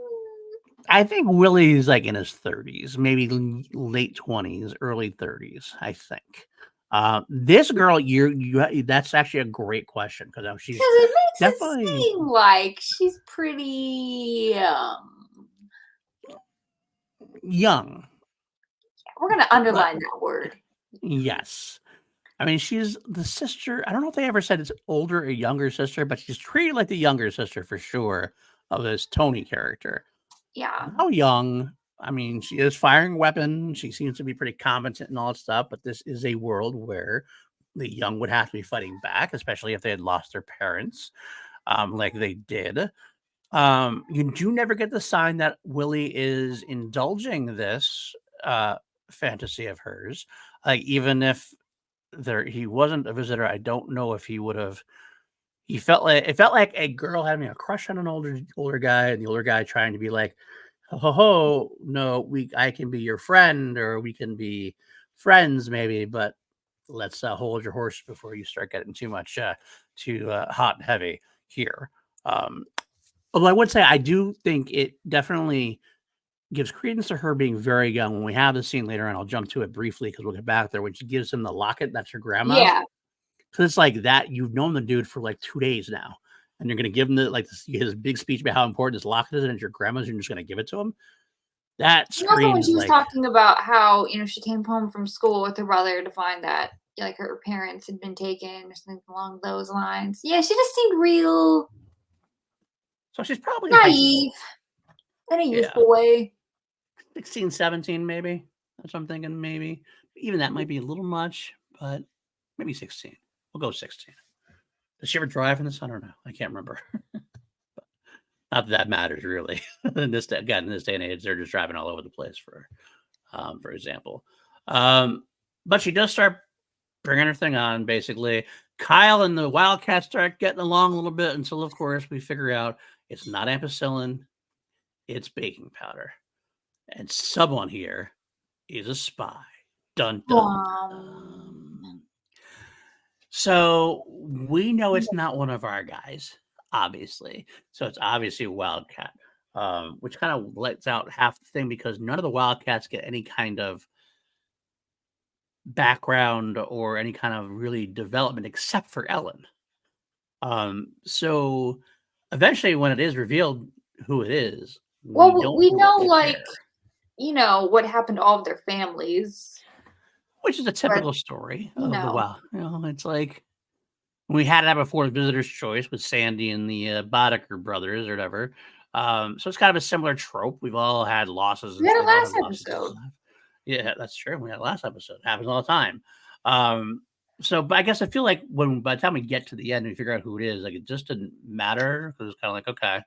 I think Willie's like in his 30s, maybe late 20s, early 30s, I think. This girl, that's actually a great question because Because she's it makes it definitely seem like she's pretty, young. we're gonna But underline that word. yes. She's the sister. I don't know if they ever said it's older or younger sister, but she's treated like the younger sister for sure of this Tony character. Yeah. How young? She is firing weapons. She seems to be pretty competent and all that stuff, but this is a world where the young would have to be fighting back, especially if they had lost their parents, like they did. You do never get the sign that Willie is indulging this fantasy of hers. Like, even if he wasn't a visitor, I don't know if he would have. It felt like a girl having a crush on an older guy, and the older guy trying to be like, "Ho ho ho! No, I can be your friend, or we can be friends, maybe, but let's hold your horse before you start getting too much too hot and heavy here." Um, Although I would say I do think it definitely gives credence to her being very young. When we have the scene later, and I'll jump to it briefly because we'll get back there, when she gives him the locket that's her grandma's. Yeah. So it's like that. You've known the dude for like 2 days now, and you're gonna give him his big speech about how important this locket is, and it's your grandma's. And you're just gonna give it to him. That And also when screams she was like, talking about how, she came home from school with her brother to find that, like, her parents had been taken or something along those lines. Yeah, she just seemed real so she's probably in high naive school. in a Yeah, youthful way. 16, 17, maybe. That's what I'm thinking. Maybe even that might be a little much, but maybe 16. We'll go 16. Does she ever drive in this? I don't know. I can't remember. Not that matters really. In this day and age, they're just driving all over the place for example. But she does start bringing her thing on. Basically, Kyle and the Wildcats start getting along a little bit until, of course, we figure out it's not ampicillin, it's baking powder, and someone here is a spy. Dun dun. So we know it's not one of our guys, obviously. So it's obviously a Wildcat, which kind of lets out half the thing because none of the Wildcats get any kind of background or any kind of really development except for Ellen. So eventually, when it is revealed who it is, we Well, don't we know, really like, care, what happened to all of their families, which is a but, typical story you of the know. Wild. It's like we had that before Visitor's Choice with Sandy and the Boddicker brothers or whatever. So it's kind of a similar trope. We've all had losses We and had a we all last have losses in episode. life. Yeah, that's true. We had last episode. Happens all the time. Um, but I guess I feel like by the time we get to the end and we figure out who it is, like it just didn't matter because it's kind of like, okay,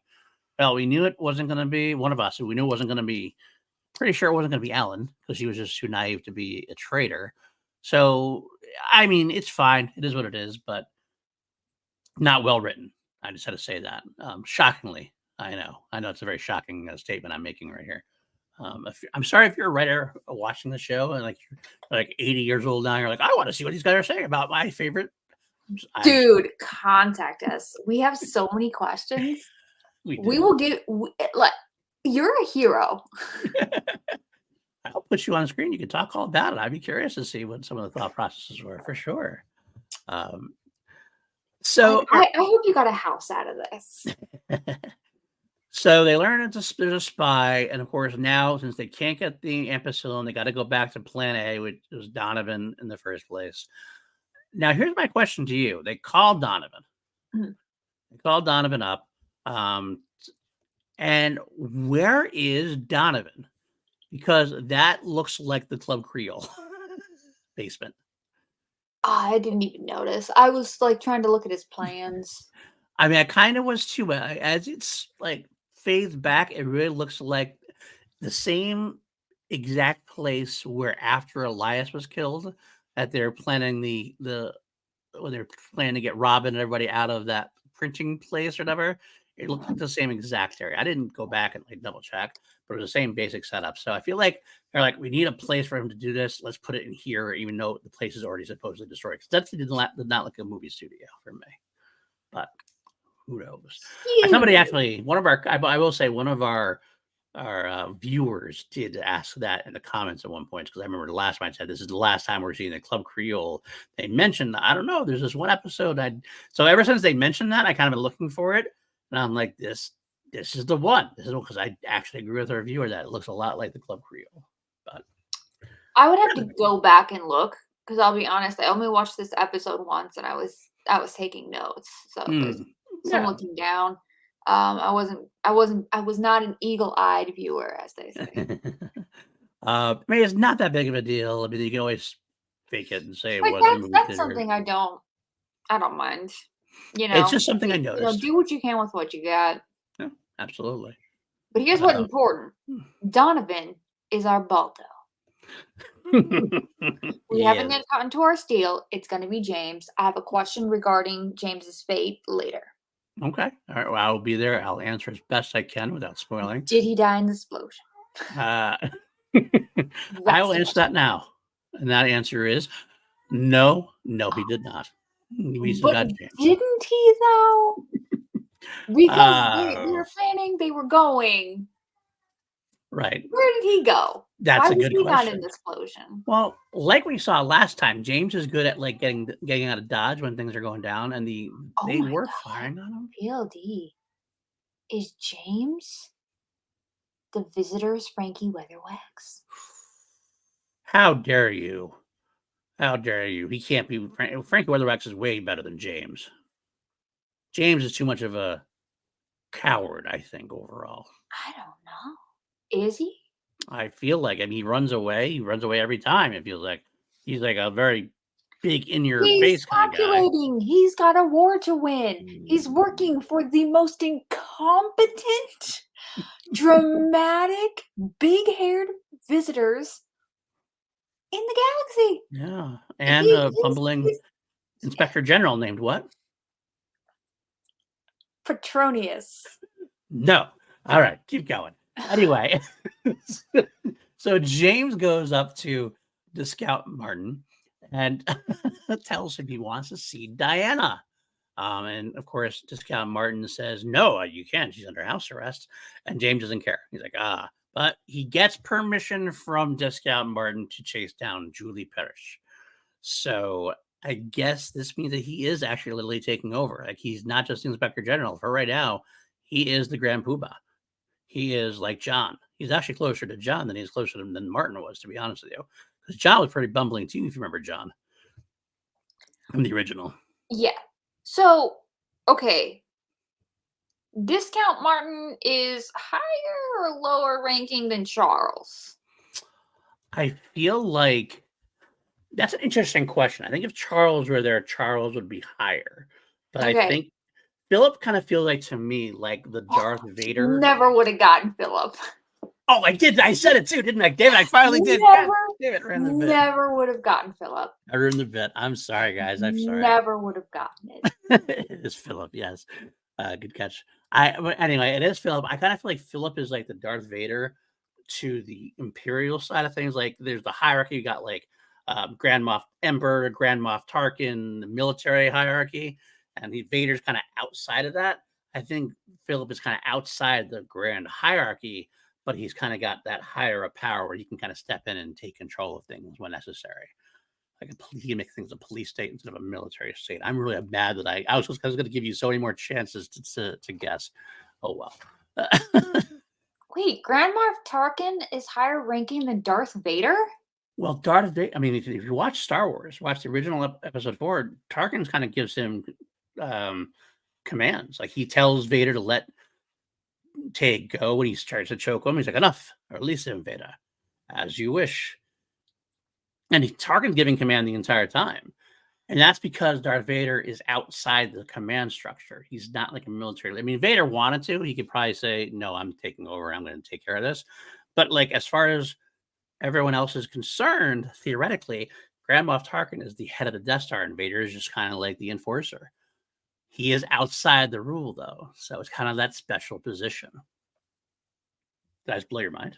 well, we knew it wasn't going to be one of us. We knew it wasn't going to be, pretty sure it wasn't going to be Ellen because she was just too naive to be a traitor. So, I mean, it's fine. It is what it is, but not well written. I just had to say that. Shockingly, I know it's a very shocking statement I'm making right here. I'm sorry if you're a writer watching the show and like you're like 80 years old now. You're like, I want to see what these guys are saying about my favorite. Dude, contact us. We have so many questions. We We do. will get like, you're a hero. I'll put you on screen. You can talk all about it. I'd be curious to see what some of the thought processes were for sure. Um, Like, so, I hope you got a house out of this. so they learn there's a spy, and of course now since they can't get the ampicillin, they got to go back to Plan A, which was Donovan in the first place. Now, here's my question to you: They called Donovan. Mhm. They called Donovan up, and where is Donovan? Because that looks like the Club Creole basement. I didn't even notice. I was, like, trying to look at his plans. I mean, I kind of was too. As it's like fades back, it really looks like the same exact place where after Elias was killed, that they're planning the when they're planning to get Robin and everybody out of that printing place or whatever. It looked like the same exact area. I didn't go back and like double check, but it was the same basic setup. So I feel like they're like, we need a place for him to do this. Let's put it in here, even though the place is already supposedly destroyed. Because that did not look like a movie studio for me. But who knows? Somebody Phew. actually, I will say, one of our viewers did ask that in the comments at one point because I remember the last time I said this is the last time we're seeing the Club Creole. They mentioned, I don't know, there's this one episode so ever since they mentioned that, I kind of been looking for it, and I'm like, this is the one. This is because I actually agree with our viewer that it looks a lot like the Club Creole. But I would have to go back and look because I'll be honest, I only watched this episode once and I was taking notes. So I'm yeah. looking down. I was not an eagle-eyed viewer, as they say. I mean, it's not that big of a deal. I mean, you can always fake it and say it Like was in a movie that's theater. something I don't mind. It's just something I noticed. Do what you can with what you got. Yeah, absolutely. But here's what's important. Donovan is our Balto. We haven't yet gotten to our steal. It's going to be James. I have a question regarding James's fate later. Okay. All right. Well, I'll be there. I'll answer as best I can without spoiling. Did he die in the explosion? I will answer that now. And that answer is no, he did not. We still But got James. didn't he though? Because they were planning, they were going. Right. Where did he go? That's Why a good was he not question. in the explosion? Well, like we saw last time, James is good at like getting out of dodge when things are going down, and they were firing on him. PLD. Is James the Visitor's Frankie Weatherwax? How dare you? How dare you? He can't be. Frankie Weatherwax is way better than James. James is too much of a coward, I think, overall. I don't know. Is he? I feel like, I mean, he runs away. He runs away every time. It feels like he's like a very big in your face kind of guy. Calculating. He's got a war to win. He's working for the most incompetent, dramatic, big-haired visitors in the galaxy. Yeah, and a bumbling inspector general named what? Petronius. No. All right, keep going. Anyway, so James goes up to the scout Martin, and tells him he wants to see Diana. And of course, Discount Martin says, no, you can't. She's under house arrest. And James doesn't care. He's like, but he gets permission from Discount Martin to chase down Julie Parrish. So I guess this means that he is actually literally taking over. Like, he's not just the Inspector General. For right now, he is the Grand Poobah. He is like John. He's actually closer to John than he's closer to him than Martin was, to be honest with you. Because John was pretty bumbling too, if you remember John from the original. Yeah. So, okay. Discount Martin is higher or lower ranking than Charles? I feel like that's an interesting question. I think if Charles were there, Charles would be higher. But I think Philip kind of feels like, to me, like the Darth Vader. Never would have gotten Philip. Oh, I did. I said it too, didn't I? Damn it, I finally did. Never would have gotten Philip. I ruined the bit. I'm sorry, guys. I'm sorry. Never would have gotten it. It is Philip, yes. Good catch. But anyway, it is Philip. I kind of feel like Philip is like the Darth Vader to the Imperial side of things. Like, there's the hierarchy. You got like Grand Moff Emperor, Grand Moff Tarkin, the military hierarchy, and the Vader's kind of outside of that. I think Philip is kind of outside the grand hierarchy, but he's kind of got that higher of power where he can kind of step in and take control of things when necessary. Like, he can make things a police state instead of a military state. I'm really mad that I was going to give you so many more chances to guess. Oh, well. Wait, Grand Moff Tarkin is higher ranking than Darth Vader? Well, Darth Vader, I mean, if you watch Star Wars, watch the original episode 4, Tarkin kind of gives him commands. Like, he tells Vader to let Tay go when he starts to choke him. He's like, enough, or release him, Vader, as you wish. And Tarkin's giving command the entire time. And that's because Darth Vader is outside the command structure. He's not like a military. I mean, Vader wanted to. He could probably say, no, I'm taking over. I'm going to take care of this. But like, as far as everyone else is concerned, theoretically, Grand Moff Tarkin is the head of the Death Star, and Vader is just kind of like the enforcer. He is outside the rule, though. So it's kind of that special position. Did I just blow your mind?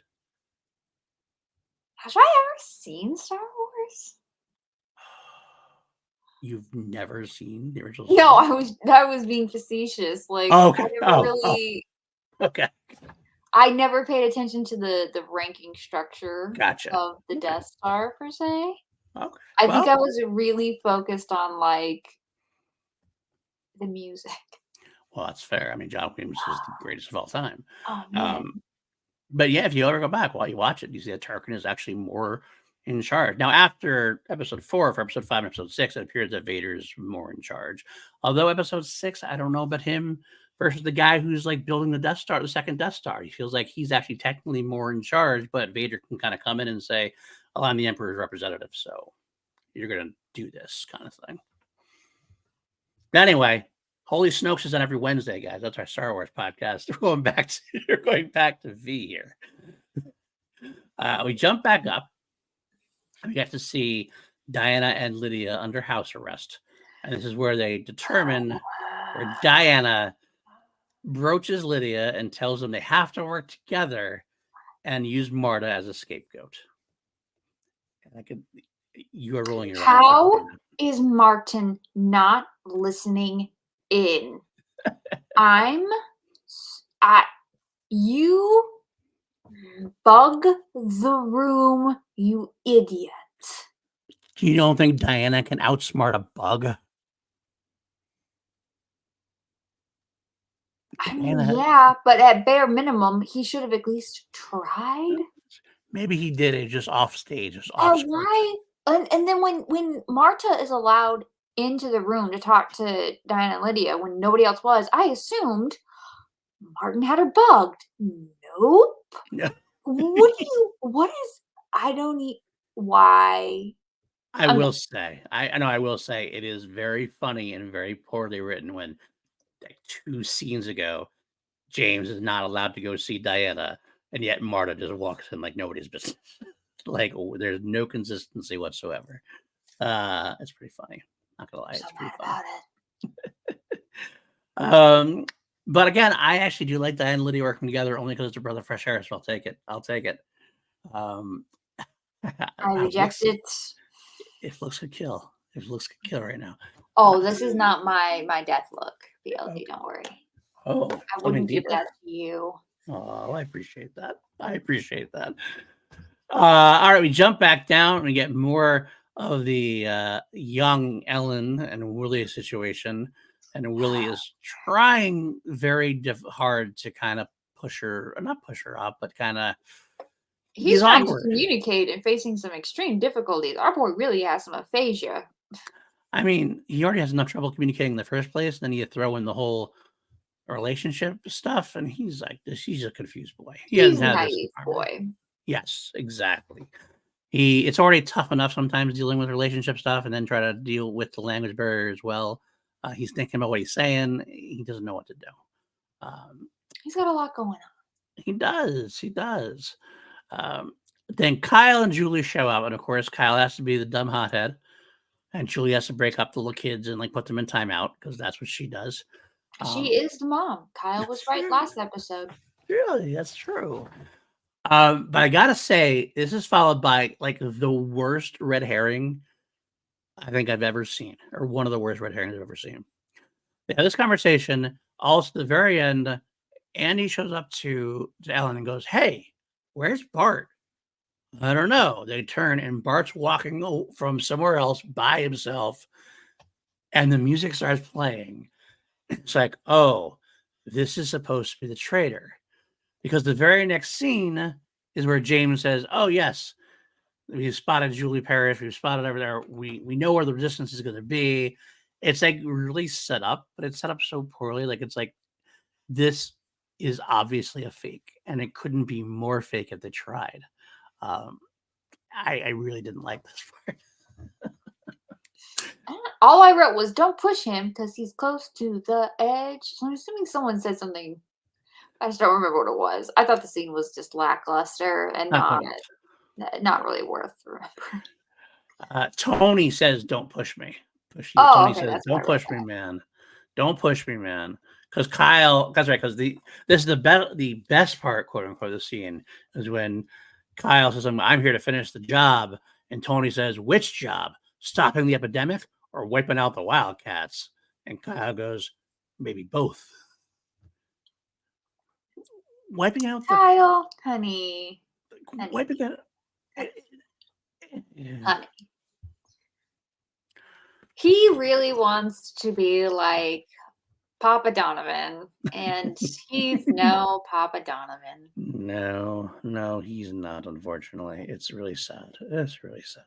Have I ever seen Star Wars? You've never seen the original? No, I was being facetious. Like, okay. Okay. I never paid attention to the ranking structure of the Death Star per se. Okay. I think I was really focused on like the music. Well, that's fair. I mean, John Williams is the greatest of all time. Oh, man. But yeah, if you ever go back while you watch it, you see that Tarkin is actually more in charge. Now, after episode 4, for episode 5 and episode 6, it appears that Vader is more in charge. Although episode 6, I don't know about him versus the guy who's like building the Death Star, the second Death Star. He feels like he's actually technically more in charge, but Vader can kind of come in and say, oh, I'm the Emperor's representative, so you're going to do this kind of thing. But anyway, Holy Snokes is on every Wednesday, guys. That's our Star Wars podcast. We're going back to V here. We jump back up. We get to see Diana and Lydia under house arrest. And this is where they determine where Diana broaches Lydia and tells them they have to work together and use Marta as a scapegoat. And you are rolling your eyes. How is Martin not listening in? You bug the room, you idiot. You don't think Diana can outsmart a bug? I mean, yeah, but at bare minimum, he should have at least tried. Maybe he did it just off stage. Why? And then when Marta is allowed into the room to talk to Diana and Lydia when nobody else was, I assumed Martin had her bugged. Nope. No. Why? I will say it is very funny and very poorly written when like 2 scenes ago, James is not allowed to go see Diana, and yet Marta just walks in like nobody's business. Like, there's no consistency whatsoever. It's pretty funny. Not gonna lie, it's pretty funny. But again, I actually do like Diana and Lydia working together only because it's a breath of fresh air, so I'll take it. I reject it. If looks could kill, His looks could kill right now. Oh, this is not my death look, BLD, don't worry. Oh, I something wouldn't do deeper? that to you. Oh, I appreciate that. I appreciate that. All right, we jump back down and we get more of the young Ellen and Willie situation. And Willie is trying very hard to kind of push her, not push her up, but kind of He's trying to awkward. communicate and facing some extreme difficulties. Our boy really has some aphasia. I mean, he already has enough trouble communicating in the first place. Then you throw in the whole relationship stuff, and he's like this. He's a confused boy. He He's hasn't a had this naive environment. boy. Yes, exactly. It's already tough enough sometimes dealing with relationship stuff, and then try to deal with the language barrier as well. He's thinking about what he's saying. He doesn't know what to do. He's got a lot going on. He does. He does. Then Kyle and Julie show up, and of course, Kyle has to be the dumb hothead, and Julie has to break up the little kids and like put them in timeout because that's what she does. She is the mom. Kyle was right last episode. Really, that's true. But I gotta say, this is followed by like the worst red herring I think I've ever seen, or one of the worst red herrings I've ever seen. They have this conversation. Also, at the very end, Andy shows up to Ellen and goes, "Hey, where's Bart?" I don't know. They turn and Bart's walking from somewhere else by himself, and the music starts playing. It's like, oh, this is supposed to be the traitor. Because the very next scene is where James says, "Oh, yes, we've spotted Julie Parrish. We've spotted over there. We know where the resistance is going to be." It's like really set up, but it's set up so poorly. Like it's like this is obviously a fake, and it couldn't be more fake if they tried. Um, I really didn't like this part. All I wrote was, "Don't push him because he's close to the edge." So I'm assuming someone said something. I just don't remember what it was. I thought the scene was just lackluster and not really worth remembering. Tony says, "Don't push me." Oh, Tony okay, says, that's "Don't push me, man. Don't push me, man." Because Kyle, that's right. Because this is the best part, quote unquote, of the scene is when Kyle says, "I'm here to finish the job," and Tony says, "Which job? Stopping the epidemic or wiping out the Wildcats?" And Kyle goes, "Maybe both." Wiping out the Kyle, honey. wiping out. Honey. He really wants to be like Papa Donovan, and he's no Papa Donovan. No, he's not. Unfortunately, it's really sad. It's really sad.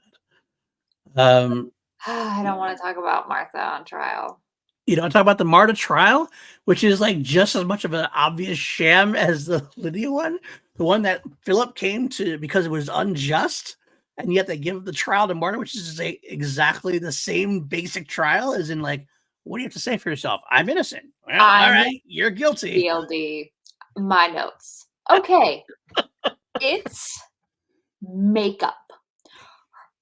I don't want to talk about Martha on trial. You know, talk about the Marta trial, which is like just as much of an obvious sham as the Lydia one, the one that Philip came to because it was unjust, and yet they give the trial to Marta, which is exactly the same basic trial, as in like, what do you have to say for yourself? I'm innocent. Well, all right, you're guilty. BLD, my notes. Okay, it's makeup.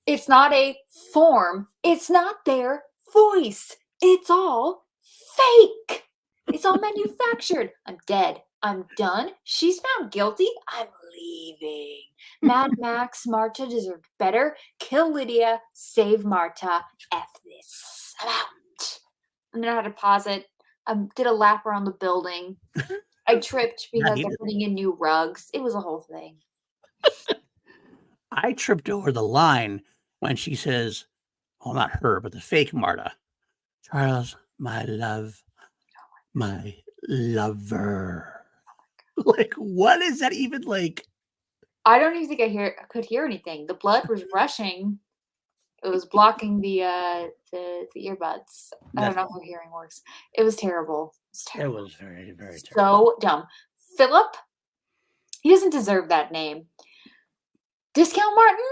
It's not a form. It's not their voice. It's all fake. It's all manufactured. I'm dead. I'm done. She's found guilty. I'm leaving. Mad Max, Marta deserved better. Kill Lydia. Save Marta. F this. I'm out. And then I had to pause it. I did a lap around the building. I tripped because they're putting in new rugs. It was a whole thing. I tripped over the line when she says, well, not her, but the fake Marta. Charles, my love, my lover. Like, what is that even like? I don't even think I could hear anything. The blood was rushing. It was blocking the earbuds. I don't know how hearing works. It was terrible. It was very, very so terrible. dumb. Philip, he doesn't deserve that name. Discount Martin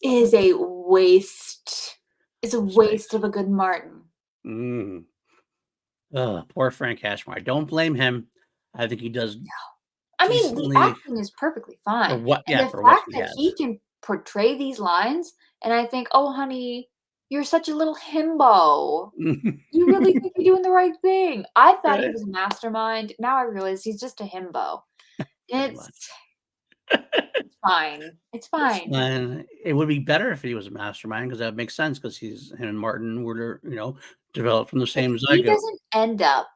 is a waste. It's a waste of a good Martin. Poor Frank Ashmore. Don't blame him. I think he does. No. I mean, the acting is perfectly fine. For what? And Yeah, the for fact what that he can portray these lines, and I think, oh, honey, you're such a little himbo. You really think you're doing the right thing. I thought he was a mastermind. Now I realize he's just a himbo. It's It's fine. It's fine. And it would be better if he was a mastermind because that makes sense because him and Martin were, developed from the If same he zygote. doesn't end up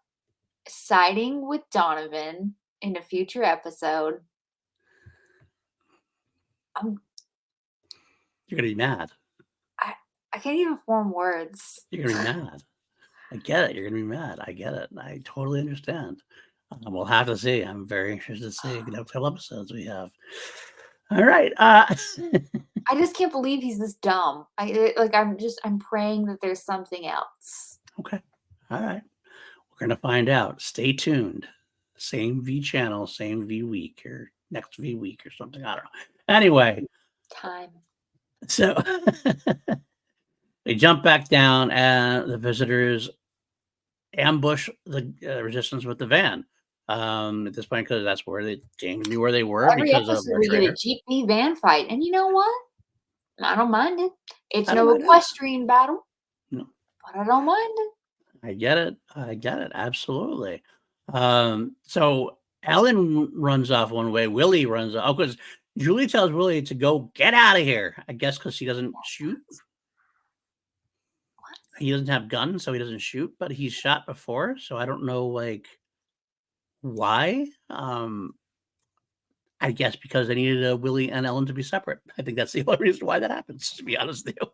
siding with Donovan in a future episode, I'm You're gonna be mad. I I can't even form words. You're gonna be mad. I get it. You're gonna be mad. I get it. I totally understand. We'll have to see. I'm very interested to see what couple episodes we have. All right. I just can't believe he's this dumb. I'm praying that there's something else. Okay. All right. We're gonna find out. Stay tuned. Same V channel, same V week, or next V week, or something. I don't know. Anyway, Time. so they jump back down, and the visitors ambush the resistance with the van. At this point, because that's where James knew where they were Every because of episode their we get a traitor. GP van fight, and you know what? I don't mind it. It's I don't no mind it. equestrian battle, No, but I don't mind it. I get it. I get it. Absolutely. So Ellen runs off one way. Willie runs off because Julie tells Willie to go get out of here. I guess because he doesn't shoot. What? He doesn't have guns, so he doesn't shoot. But he's shot before, so I don't know why. I guess because they needed Willie and Ellen to be separate. I think that's the only reason why that happens. To be honest with you.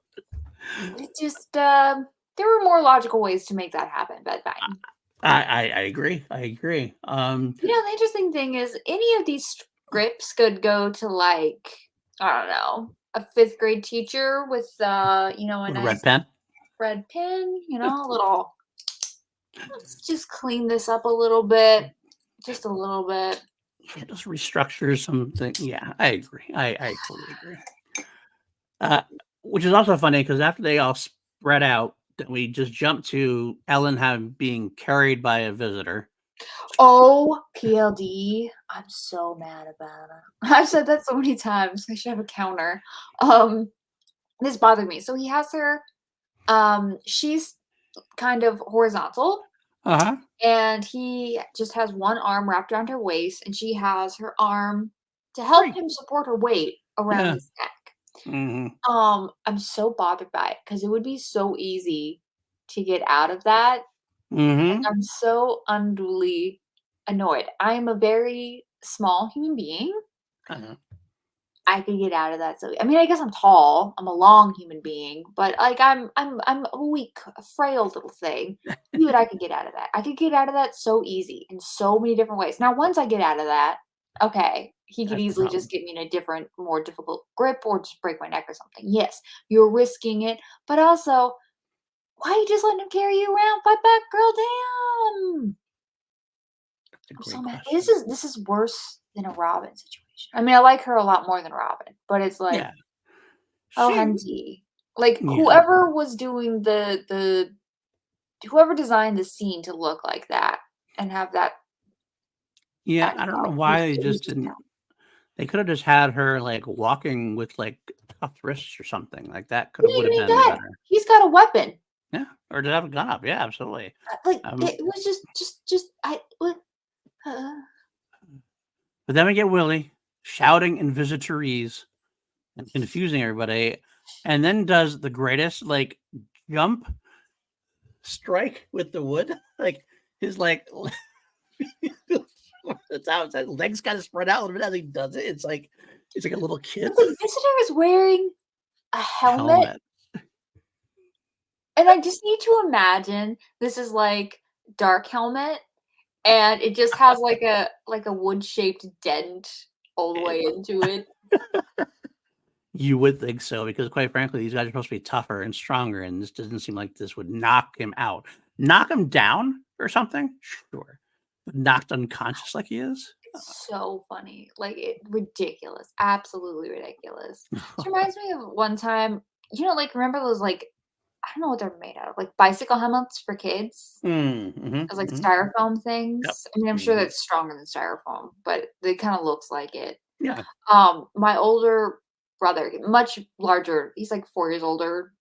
It just there were more logical ways to make that happen, but fine. I agree. I agree. The interesting thing is any of these scripts could go to like, I don't know, a 5th grade teacher with a with a nice red pen. red pen, a little, let's just clean this up a little bit. Just a little bit. Yeah, just restructure something. Yeah, I agree. I totally agree. Which is also funny because after they all spread out, then we just jump to Ellen being carried by a visitor. Oh, PLD. I'm so mad about it. I've said that so many times. I should have a counter. This bothered me. So he has her, she's kind of horizontal, Uh-huh. and he just has one arm wrapped around her waist, and she has her arm to help Free. him support her weight around Yeah. his neck. Mm-hmm. I'm so bothered by it because it would be so easy to get out of that. Mm-hmm. I'm so unduly annoyed. I am a very small human being. Uh-huh. I could get out of that. So I mean, I guess I'm tall. I'm a long human being, but like I'm a weak, a frail little thing. Dude, I could get out of that. I could get out of that so easy in so many different ways. Now, once I get out of that, okay, he could That's the easily just problem. get me in a different, more difficult grip or just break my neck or something. Yes, you're risking it, but also, why are you just letting him carry you around? Fight back, girl, damn. That's a I'm so great mad. question. This is worse than a Robin situation. I mean, I like her a lot more than Robin, but it's like, Yeah. oh, She. Henty. Like Yeah. whoever was doing the whoever designed the scene to look like that and have that Yeah. that I don't know was why they it was just just didn't. They could have just had her walking with tough wrists or something like that. he Would didn't have need been that. better. He's got a weapon. Yeah, or to have a gun up. Yeah, absolutely. Like Um, it was just I what uh, but then we get Willie shouting in visitorese and confusing everybody, and then does the greatest jump strike with the wood. Like his that's how his legs kind of spread out a little bit as he does it. It's like a little kid but the visitor is wearing a helmet, helmet. and I just need to imagine this is like Dark Helmet, and it just has like a wood-shaped dent all the way into it. You would think so, because quite frankly, these guys are supposed to be tougher and stronger, and this doesn't seem like this would knock him out. Knock him down or something? Sure. But knocked unconscious like he is? It's so funny, like, ridiculous, absolutely ridiculous. This reminds me of one time, remember those, like, I don't know what they're made out of, like, bicycle helmets for kids? Mhm, Those, like, mhm. styrofoam Yep. things? I mean, I'm sure Mhm. that's stronger than styrofoam, but it kinda looks like it. Yeah, My older brother, much larger, he's, like, 4 years older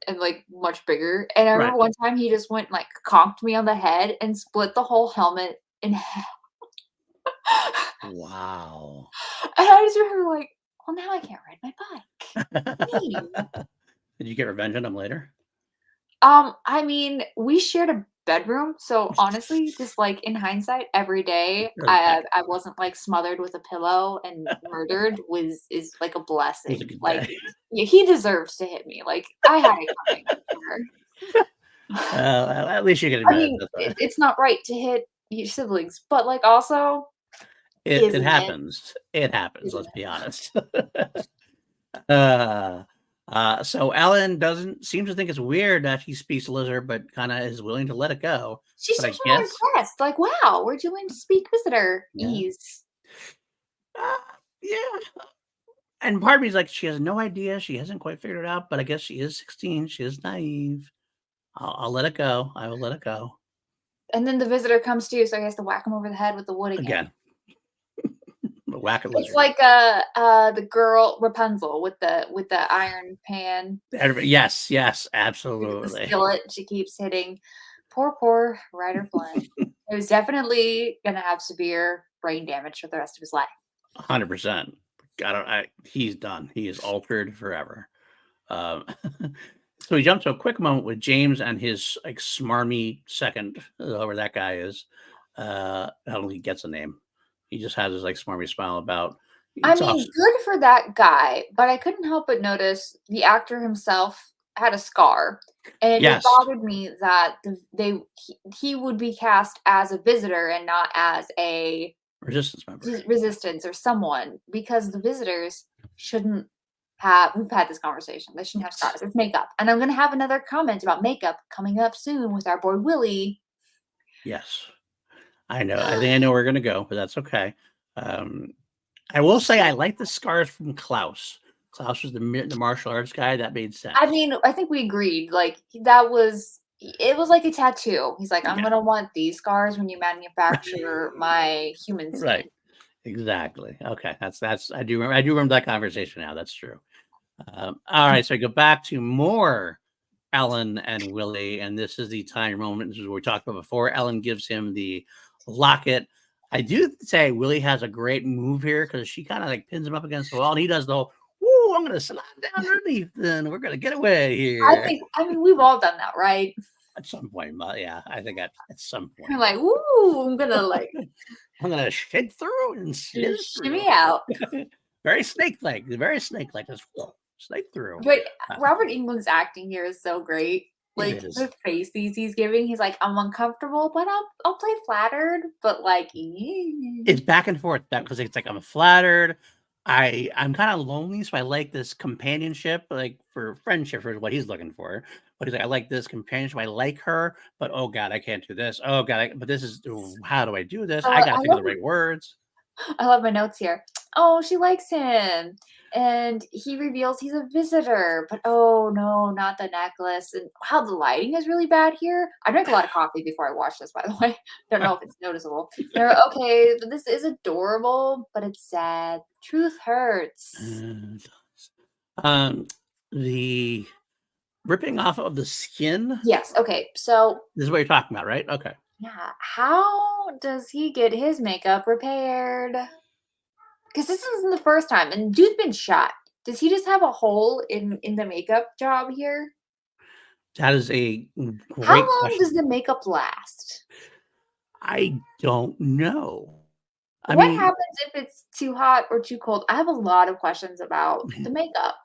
and, like, much bigger, and I right. remember one time he just went and, like, conked me on the head and split the whole helmet in half. Wow. And I just remember like, well, now I can't ride my bike. Mean. Did you get revenge on him later? I mean, we shared a bedroom, so honestly, just like in hindsight, every day Okay. I wasn't like smothered with a pillow and murdered was is like a It was a blessing. good Like day. yeah, he deserves to hit me. Like I had it coming. At least you can I admit it mean, this way. it's not right to hit your siblings, but like also, It isn't it? happens. It happens, Isn't let's it? be honest. Uh, so Ellen doesn't seem to think it's weird that he speaks lizard, but kinda is willing to let it go. She But I seems more guess impressed. Like, wow, where'd you learn to speak visitor yeah. ease? Uh, yeah. And part of me is like, she has no idea, she hasn't quite figured it out, but I guess she is 16, she is naive. I'll let it go, I will let it go. And then the visitor comes to you, so he has to whack him over the head with the wood again. Again, whack a It's lizard. like, the girl Rapunzel with the iron pan, Yes, yes, the absolutely. skillet she keeps hitting. Poor Ryder Flynn. He was definitely gonna have severe brain damage for the rest of his life. 100%. I don't I he's done. He is altered forever. Um, so we jump to a quick moment with James and his like smarmy second, whoever that guy is. I don't think he gets a name. He just has his like smarmy smile about he I talks. mean, good for that guy, but I couldn't help but notice the actor himself had a scar, and it just Yes, bothered me that he would be cast as a visitor and not as a resistance member. resistance or someone because the visitors shouldn't have. We've had this conversation. They shouldn't have Yes, scars. It's makeup, and I'm gonna have another comment about makeup coming up soon with our boy Willie. yes. I know. I think I know where we're gonna go, but that's okay. Um, I will say I like the scars from Klaus. Klaus was the martial arts guy. That made I sense. mean, I think we agreed, like, that was it was like a tattoo. He's like, "I'm Yeah. gonna want these scars when you manufacture my human skin." Right. Exactly. Okay. That's I do remember that conversation now. That's true. All right. So I go back to more Ellen and Willie, and this is the time moment. This is what we talked about before. Ellen gives him the locket. I do say Willie has a great move here because she kind of like pins him up against the wall, and he does the whole, "Woo, I'm gonna slide down underneath, and we're gonna get away here." I mean, we've all done that, right? At some point, yeah, I think at some You're point. like, "Ooh, I'm gonna, like, I'm gonna shake through and just sliz through. shimmy out." Very snake-like, just snake through. But Uh, Robert Englund's acting here is so great. it Like, is. the faces he's giving, he's like, "I'm uncomfortable, but I'll play flattered," but, like, It's back and forth that because it's like I'm flattered. I'm kind of lonely, so I like this companionship, like for friendship is what he's looking for. But he's like, I like this companionship. I like her, but oh god, I can't do this. Oh god, but this is how do I do this? I got to I think of love the right words. I love my notes here. Oh, she likes him. And he reveals he's a visitor, but oh no, not the necklace. And wow, the lighting is really bad here. I drank a lot of coffee before I watched this, by the way. Don't know if it's noticeable. They're okay, but this is adorable, but it's sad. Truth hurts. And, um, the ripping off of the skin. Yes, okay. So, This is what you're talking about, right? Okay. yeah, how does he get his makeup repaired? Because this isn't the first time, and dude's been shot. Does he just have a hole in the makeup job here? That is a How great long does question. the makeup last? I don't know. I What mean, happens if it's too hot or too cold? I have a lot of questions about the makeup.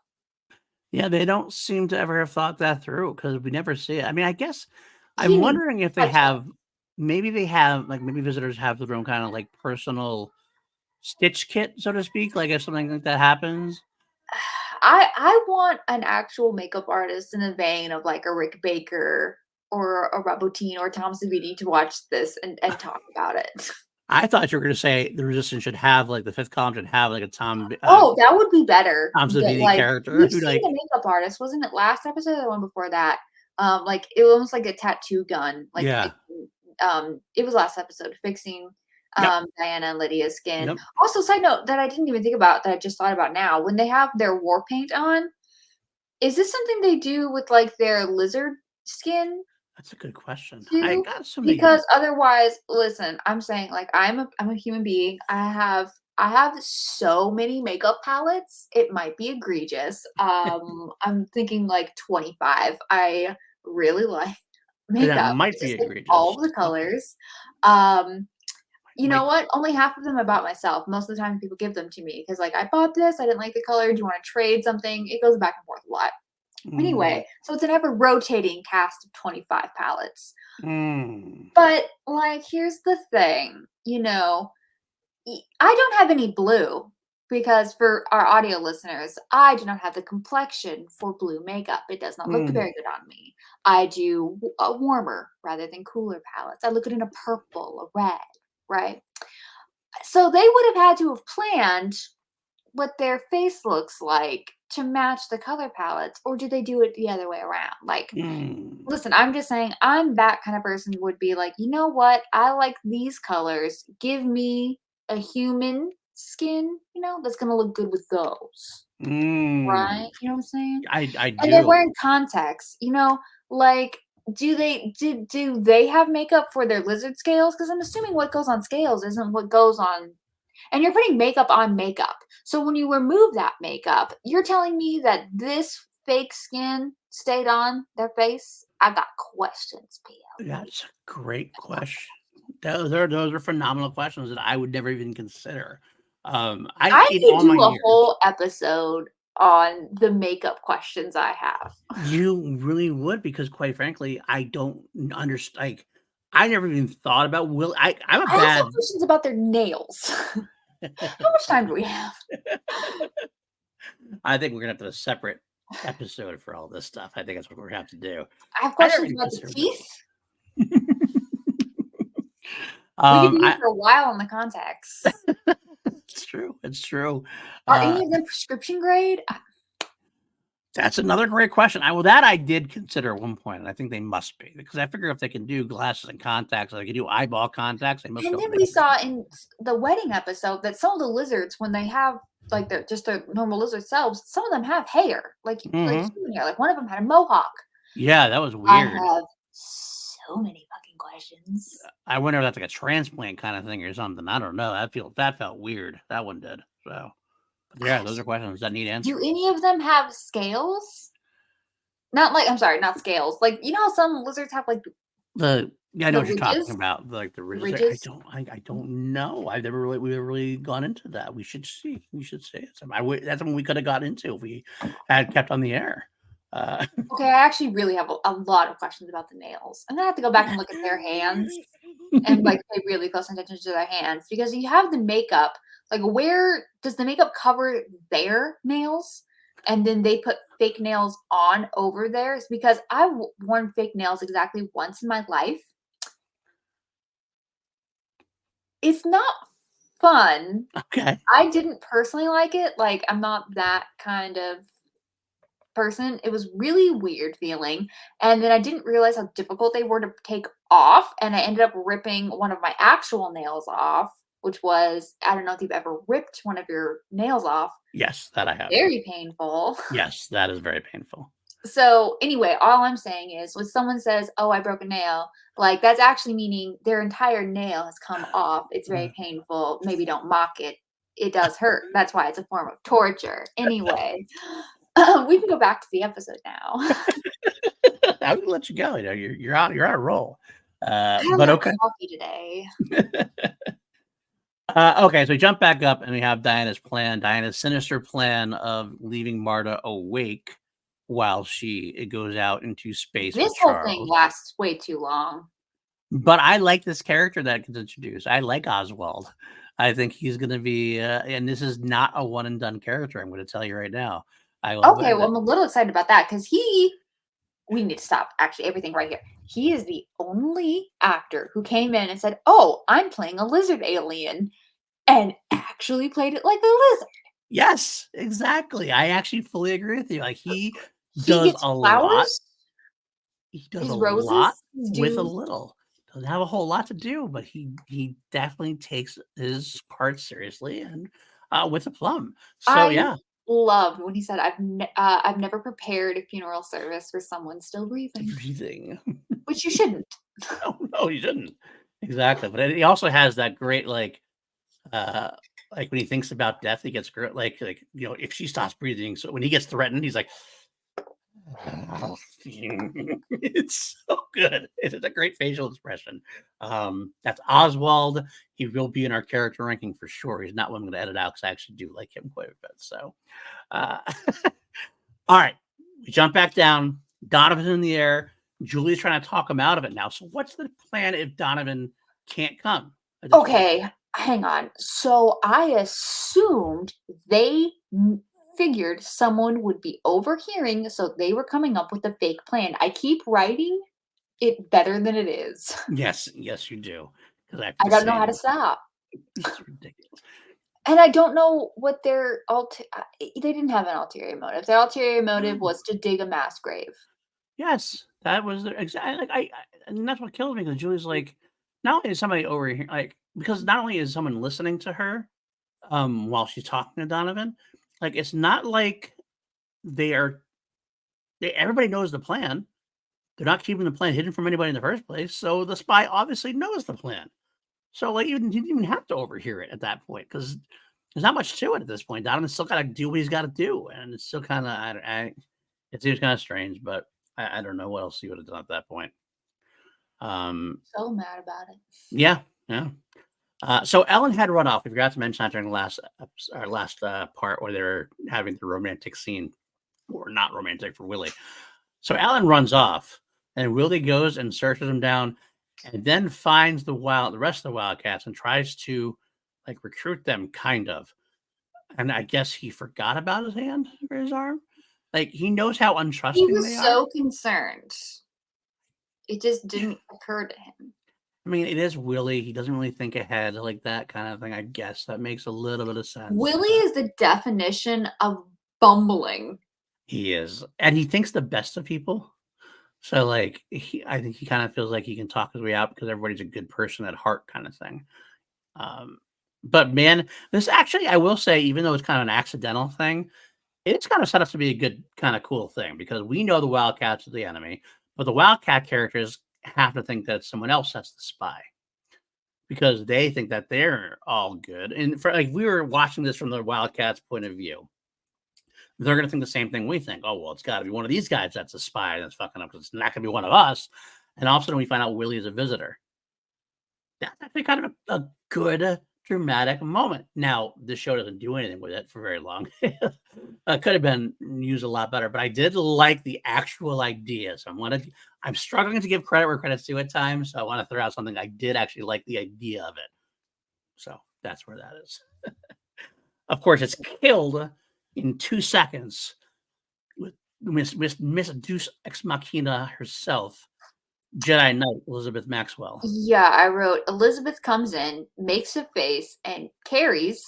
yeah, they don't seem to ever have thought that through because we never see it. I mean, I guess He I'm needs wondering if they touch up. have maybe they have like maybe visitors have their own kind of like personal stitch kit, so to speak. Like if something like that happens. I want an actual makeup artist in the vein of like a Rick Baker or a Robotine or Tom Savini to watch this and talk about it. I thought you were gonna say the resistance should have like the fifth column should have like a Oh, that would be better. Tom But Savini like character we've who seen like the makeup artist, wasn't it last episode or the one before that? Like it was almost like a tattoo gun, like yeah. fixing, it was last episode fixing Yep. Diana and Lydia's skin. Yep. Also, side note that I didn't even think about that I just thought about now. When they have their war paint on, is this something they do with like their lizard skin? That's a good question. I 2, got so many. because otherwise listen, I'm saying, like, I'm a human being. I have so many makeup palettes, it might be egregious. I'm thinking, like, 25. I really like That makeup. I might be just like all egregious. of the Okay. colors. Um, you know Might what? Only half of them I bought myself. Most of the time people give them to me because, like, "I bought this, I didn't like the color. Do you wanna trade something?" It goes back and forth a lot. mm, Anyway, so it's an ever rotating cast of 25 palettes. mm, But, like, here's the thing, I don't have any blue because for our audio listeners, I do not have the complexion for blue makeup. It does not look mm, very good on me. I do a warmer rather than cooler palettes. I look good in a purple, a red, right? So they would have had to have planned what their face looks like to match the color palettes, or do they do it the other way around? Like, mm, listen, I'm just saying I'm that kind of person who would be like, "You know what? I like these colors. Give me a human skin, that's gonna look good with those." mm. Right? You know what I'm saying? I And they're do. wearing contacts, like, do they have makeup for their lizard scales? Because 'Cause I'm assuming what goes on scales isn't what goes on, and you're putting makeup on makeup. So when you remove that makeup, you're telling me that this fake skin stayed on their face? I got questions, PLP. That's a great question. Those are phenomenal questions that I would never even consider. I I in could all my do a years, whole episode on the makeup questions I have. you really would because quite frankly, I don't understand. Like, I never even thought about will I'm a I also have bad questions about their nails. How much time do we have? I think we're gonna have to have a separate episode for all this stuff. I think that's what we're gonna have to do. I have I never questions even about the considered teeth. those. We could be here I for a while on the contacts. it's true. It's true. Are Uh, any of them prescription grade? that's another great question. That I did consider at one point, and I think they must be because I figure if they can do glasses and contacts, they can do eyeball contacts. They must And be able then to make we them pretty saw in the wedding episode that some of the lizards, when they have like their normal lizard selves, some of them have hair, like Mhm. human hair. Like one of them had a mohawk. Yeah, that was I weird. have so many fucking questions. I wonder if that's like a transplant kind of thing or something. I don't know. That felt weird. That one did. So, but yeah, those Gosh, are questions that need do answering. any of them have scales? Not like I'm sorry, not scales. Like you know how some lizards have like Yeah, I know the what you're talking ridges, about. Like the the ridges there. ridges. I don't know. We've never really gone into that. We should see. We should see it. That's something we could have got into if we had kept on the air. Uh, Okay, I actually really have a lot of questions about the nails. I'm gonna have to go back and look at their hands and like pay really close attention to their hands because you have the makeup. Like, where does the makeup cover their nails? And then they put fake nails on over theirs because I've worn fake nails exactly once in my life. It's not fun. okay. I didn't personally like it. Like, I'm not that kind of person. It was really weird feeling. And then I didn't realize how difficult they were to take off. And I ended up ripping one of my actual nails off, which was, I don't know if you've ever ripped one of your nails off. Yes, that I have. Very painful. Yes, that is very painful. So, anyway, all I'm saying is when someone says, "Oh, I broke a nail," like that's actually meaning their entire nail has come off. It's very painful. Maybe don't mock it. It does hurt. That's why it's a form of torture. Anyway, we can go back to the episode now. I'm gonna let you go. You know, you're on a roll. I haven't But had okay. coffee today. Okay, so we jump back up and we have Diana's plan, Diana's sinister plan of leaving Marta awake while it goes out into space This with whole thing Charles. lasts way too long. But I like this character that gets introduced. I like Oswald. I think he's going to be, and this is not a one and done character. I'm going to tell you right now. I love Okay, well, that. I'm a little excited about that because we need to stop actually everything right here. He is the only actor who came in and said, "Oh, I'm playing a lizard alien," and actually played it like a lizard. Yes, exactly. I actually fully agree with you. Like He does gets a lot. flowers, He does a his lot roses, his with a dew. little. Doesn't have a whole lot to do, but he definitely takes his part seriously and with a plum. So I yeah, loved when he said, I've never prepared a funeral service for someone still breathing." breathing. which you shouldn't. No, you shouldn't. Exactly, but he also has that great, like, when he thinks about death, he gets if she stops breathing, so when he gets threatened, he's like, it's so good. It's a great facial expression. That's Oswald. He will be in our character ranking for sure. He's not one I'm gonna edit out because I actually do like him quite a bit, so, uh all right, we jump back down. Donovan's in the air. Julie's trying to talk him out of it now. So what's the plan if Donovan can't come at this point? Okay, hang on. So I assumed they figured someone would be overhearing, so they were coming up with a fake plan. I keep writing it better than it is. Yes, yes, you do. Because I have I the don't know how to same. stop. It's ridiculous. And I don't know what their they didn't have an ulterior motive. Their ulterior motive No. was to dig a mass grave. Yes, that was the exact. Like and that's what kills me because Julie's like, not only is somebody over here, like, because not only is someone listening to her, while she's talking to Donovan, like it's not like they are. Everybody knows the plan. They're not keeping the plan hidden from anybody in the first place, so the spy obviously knows the plan. So, like, you didn't even have to overhear it at that point because there's not much to it at this point. Donovan's still gotta do what he's gotta do, and it's still kinda it seems kinda strange, but I don't know what else he would have done at that point. So mad about it. Yeah, yeah. So Ellen had run off. We forgot to mention that during the last part where they're having the romantic scene, or not romantic for Willie. So Ellen runs off, and Willie goes and searches him down, and then finds the rest of the Wildcats and tries to like recruit them, kind of. And I guess he forgot about his hand or his arm. Like he knows how He untrusting they was are. so concerned. It just Yeah. didn't occur to him. I mean, it is Willie. He doesn't really think ahead, like that kind of thing. I guess that makes a little bit of sense. Willie is the definition of bumbling. He is, and he thinks the best of people. So, like, I think he kind of feels like he can talk his way out because everybody's a good person at heart, kind of thing. Um, but man, this actually, I will say, even though it's kind of an accidental thing, it's kind of set up to be a good, kind of cool thing because we know the Wildcats are the enemy, but the Wildcat characters have to think that someone else that's the spy because they think that they're all good. And for like, we were watching this from the Wildcats' point of view. They're going to think the same thing we think. Oh, well, it's got to be one of these guys that's a spy that's fucking up because it's not going to be one of us. And all of a sudden, we find out Willie is a visitor. That's actually kind of a good dramatic moment. Now, this show doesn't do anything with it for very long. Could have been used a lot better, but I did like the actual idea. So I'm struggling to give credit where credit's due at times. So I want to throw out something I did actually like the idea of it. So that's where that is. Of course, it's killed in 2 seconds with Miss Deus Ex Machina herself, Jedi Knight Elizabeth Maxwell. Yeah, I wrote Elizabeth comes in, makes a face, and carries,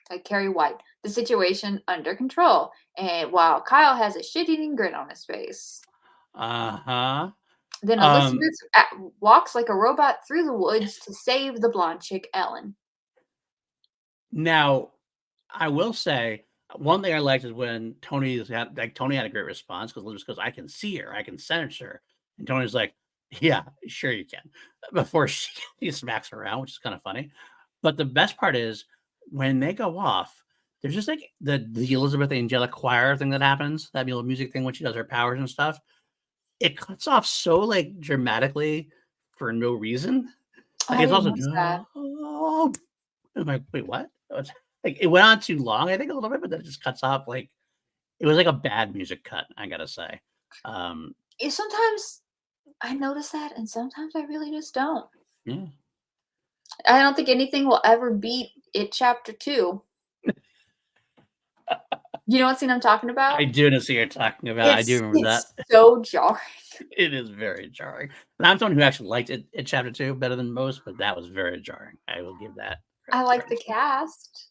like Carrie White, the situation under control. And while Kyle has a shit-eating grin on his face. Uh-huh. Then Elizabeth walks like a robot through the woods to save the blonde chick, Ellen. Now, I will say one thing I liked is when Tony had a great response because Elizabeth goes, "I can see her, I can sense her," and Tony's like, "Yeah, sure you can." Before he smacks her around, which is kind of funny. But the best part is when they go off, there's just like the Elizabeth Angelic choir thing that happens, that little music thing when she does her powers and stuff. It cuts off so like dramatically for no reason. Like I it's didn't also, notice that. oh, I'm like, wait, what? Like it went on too long, I think a little bit, but then it just cuts off. Like it was like a bad music cut, I gotta say. Um, Sometimes I notice that, and sometimes I really just don't. yeah. I don't think anything will ever beat It Chapter 2. You know what scene I'm talking about? I do know what you're talking about. I do remember It's that. so jarring. It is very jarring. And I'm someone who actually liked it at chapter 2 better than most, but that was very jarring. I will give that I credit like where the it's due. cast.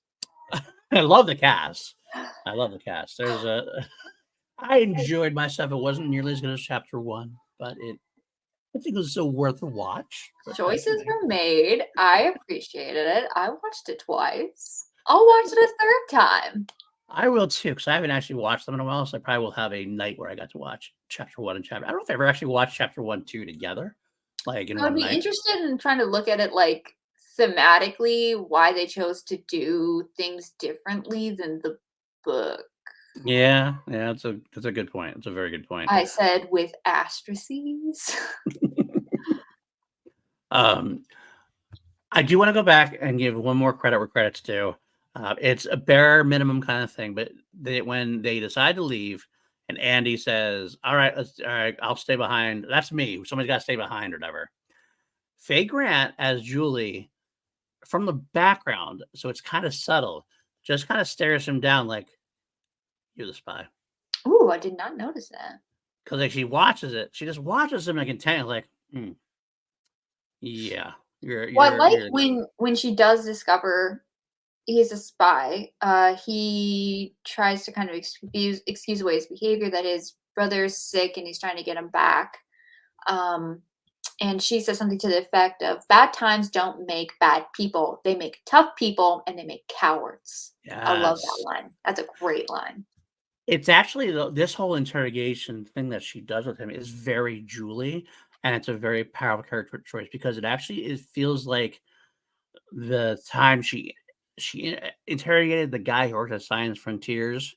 I love the cast. I love the cast. I enjoyed myself. It wasn't nearly as good as chapter 1, but I think it was still worth a watch. But that's Choices me. were made. I appreciated it. I watched it twice. I'll watch it a third time. I will too, because I haven't actually watched them in a while, so I probably will have a night where I got to watch chapter 1 and chapter I don't know if I ever actually watched chapter 1, 2 together, like, in I would one be night. interested in trying to look at it, like, thematically, why they chose to do things differently than the book. Yeah, yeah, that's a good point. It's a very good point. I said with asterisks. Um, I do wanna go back and give one more credit where credit's due. It's a bare minimum kind of thing, but when they decide to leave and Andy says, all right, I'll stay behind. That's me. Somebody's gotta stay behind or whatever. Faye Grant as Julie from the background, so it's kinda subtle, just kinda stares him down like, "You're the spy." Ooh, I did not notice that. 'Cause, like, she just watches him, like, intently, like, "Hmm, yeah, you're Well, I you're like you're the guy." when she does discover he's a spy, he tries to kind of excuse away his behavior, that his brother's sick and he's trying to get him back. Um, and she says something to the effect of, "Bad times don't make bad people. They make tough people and they make cowards." I love that Yes. line. That's a great line. It's actually this whole interrogation thing that she does with him is very Julie, and it's a very powerful character choice because it feels like the time she interrogated the guy who worked at Science Frontiers,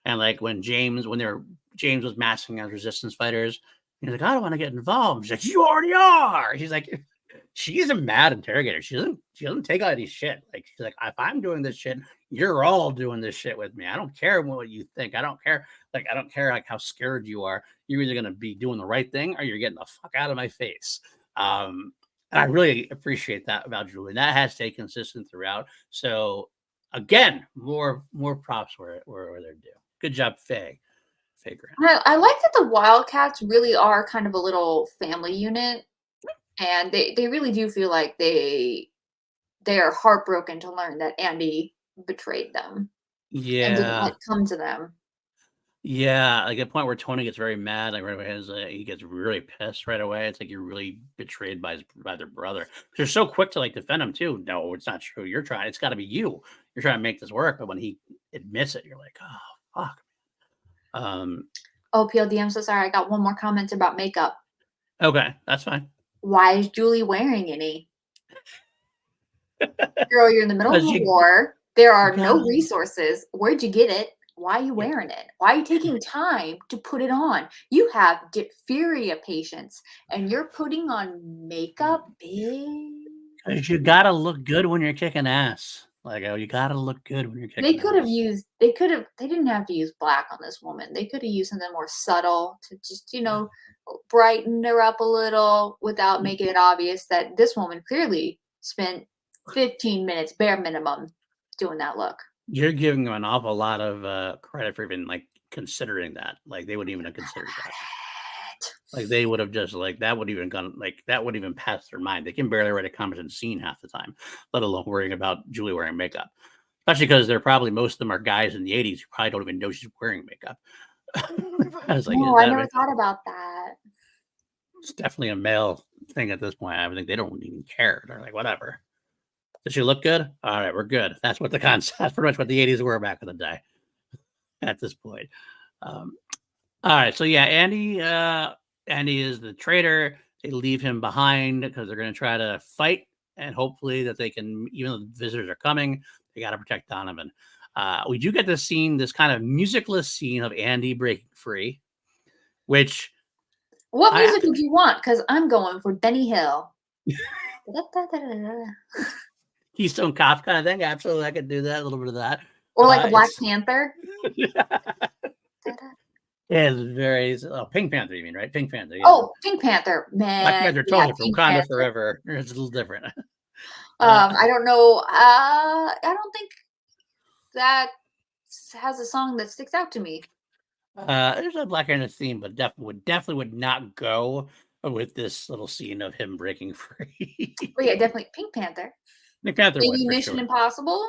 and, like, when James was masking as resistance fighters, he's like, "I don't wanna get involved." She's like, "You already are." She's like she is a mad interrogator. She doesn't take any shit. Like, she's like, "If I'm doing this shit, you're all doing this shit with me. I don't care what you think. I don't care, I don't care, like, how scared you are. You're either gonna be doing the right thing or you're getting the fuck out of my face." And I really appreciate that about Julie, and that has stayed consistent throughout. So, again, more props where they're due. Good job, Faye Grant. I like that the Wildcats really are kind of a little family unit, and they really do feel like they are heartbroken to learn that Andy betrayed them and didn't, Yeah. like, come to them. Yeah, like, a point where Tony gets very mad, like, right away, he gets really pissed right away. It's like you're really betrayed by their brother. They're so quick to, like, defend him too. "No, it's not true. It's gotta be you. You're trying to make this work." But when he admits it, you're like, "Oh, fuck." Um, Oh, PLD, I'm so sorry. I got one more comment about makeup. okay, that's fine. Why is Julie wearing any? Girl, you're in the middle of 'Cause a you war. There you are no gotta resources. Where'd you get it? Why are you yeah. wearing it? Why are you taking time to put it on? You have diphtheria patients and you're putting on makeup, bitch. 'Cause you gotta look good when you're kicking ass. Like, oh, you gotta look good when you're They kicking could have ass. used they didn't have to use black on this woman. They could have used something more subtle to just, brighten her up a little without Y making it obvious that this woman clearly spent 15 minutes bare minimum doing that look. You're giving them an awful lot of, credit for even, like, considering that. Like, they wouldn't even have considered that. Like, they would have just, like, that wouldn't even pass their mind. They can barely write a competent scene half the time, let alone worrying about Julie wearing makeup. Especially because 'cause they're probably most of them are guys in the '80s who probably don't even know she's wearing makeup. I was like, "Is No, I that never makeup?" thought about that. It's definitely a male thing at this point. I think they don't even care. They're like, "Whatever. Does she look good? Alright, we're good." That's what the concept that's pretty much what the '80s were back in the day at this point. Um, alright, so yeah, Andy is the traitor. They leave him behind because 'cause they're gonna try to fight, and hopefully that they can even though the visitors are coming, they gotta protect Donovan. We do get this kind of musicless scene of Andy breaking free, which What I have music to would you want? Because I'm going for Benny Hill. Keystone Cop kinda thing, absolutely, I could do that, a little bit of that. Or like a Black It's Panther. it's very Pink Panther, you mean, right? Pink Panther, yeah. Oh, Pink Panther. Black Man, Panther, yeah, totally from Pink Wakanda Panther. Forever. It's a little different. Uh, I don't know, I don't think that has a song that sticks out to me. there's a Black Panther theme, but definitely would not go with this little scene of him breaking free. But yeah, definitely Pink Panther. Pink Panther would Maybe for Mission sure. Impossible?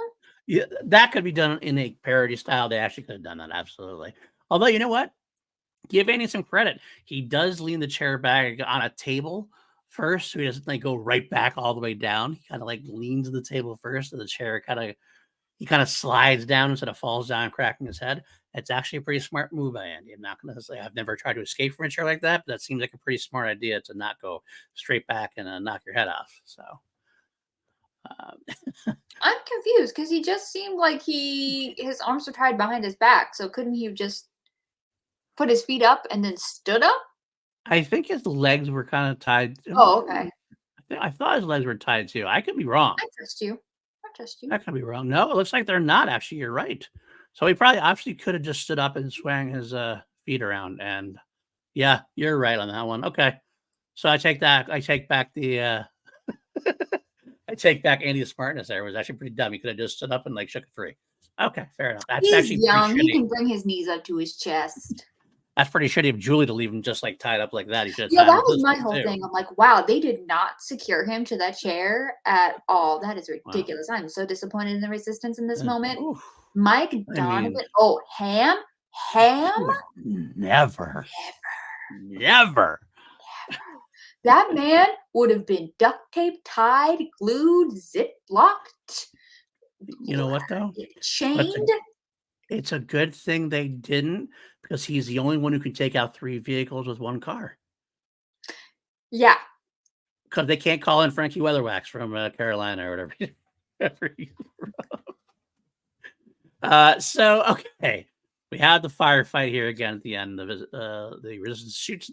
Yeah, that could be done in a parody style. They actually could have done that, absolutely. Although, you know what? Give Andy some credit. He does lean the chair back on a table first, so he doesn't like go right back all the way down. He kind of like leans the table first, so the chair kind of he kind of slides down instead of falls down, cracking his head. It's actually a pretty smart move by Andy. I'm not going to say I've never tried to escape from a chair like that, but that seems like a pretty smart idea to not go straight back and knock your head off. So, I'm confused because he just seemed like his arms were tied behind his back. So couldn't he have just put his feet up and then stood up? I think his legs were kind of tied. Oh, okay. I thought his legs were tied too. I could be wrong. I trust you. I trust you. I could be wrong. No, it looks like they're not. Actually, you're right. So he probably obviously could have just stood up and swung his feet around. And yeah, you're right on that one. Okay, so I take that. I take back the. I take back Andy's smartness. There it was actually pretty dumb. He could have just stood up and like shook it free. Okay, fair enough. That's He's actually young. pretty He shitty. can bring his knees up to his chest. That's pretty shitty of Julie to leave him just like tied up like that. He should have Yeah, tied him that with was this my one, whole too. thing. I'm like, wow, they did not secure him to that chair at all. That is Wow. ridiculous. I'm so disappointed in the resistance in this moment. Oof. Mike I Donovan. mean, Oh, Ham? never. That man would have been duct tape tied, glued, zip locked, You know what though? chained. It's a good thing they didn't, because he's the only one who can take out 3 vehicles with 1 car. Yeah. Because they can't call in Frankie Weatherwax from Carolina or whatever. So okay, we have the firefight here again at the end. The resistance shoots,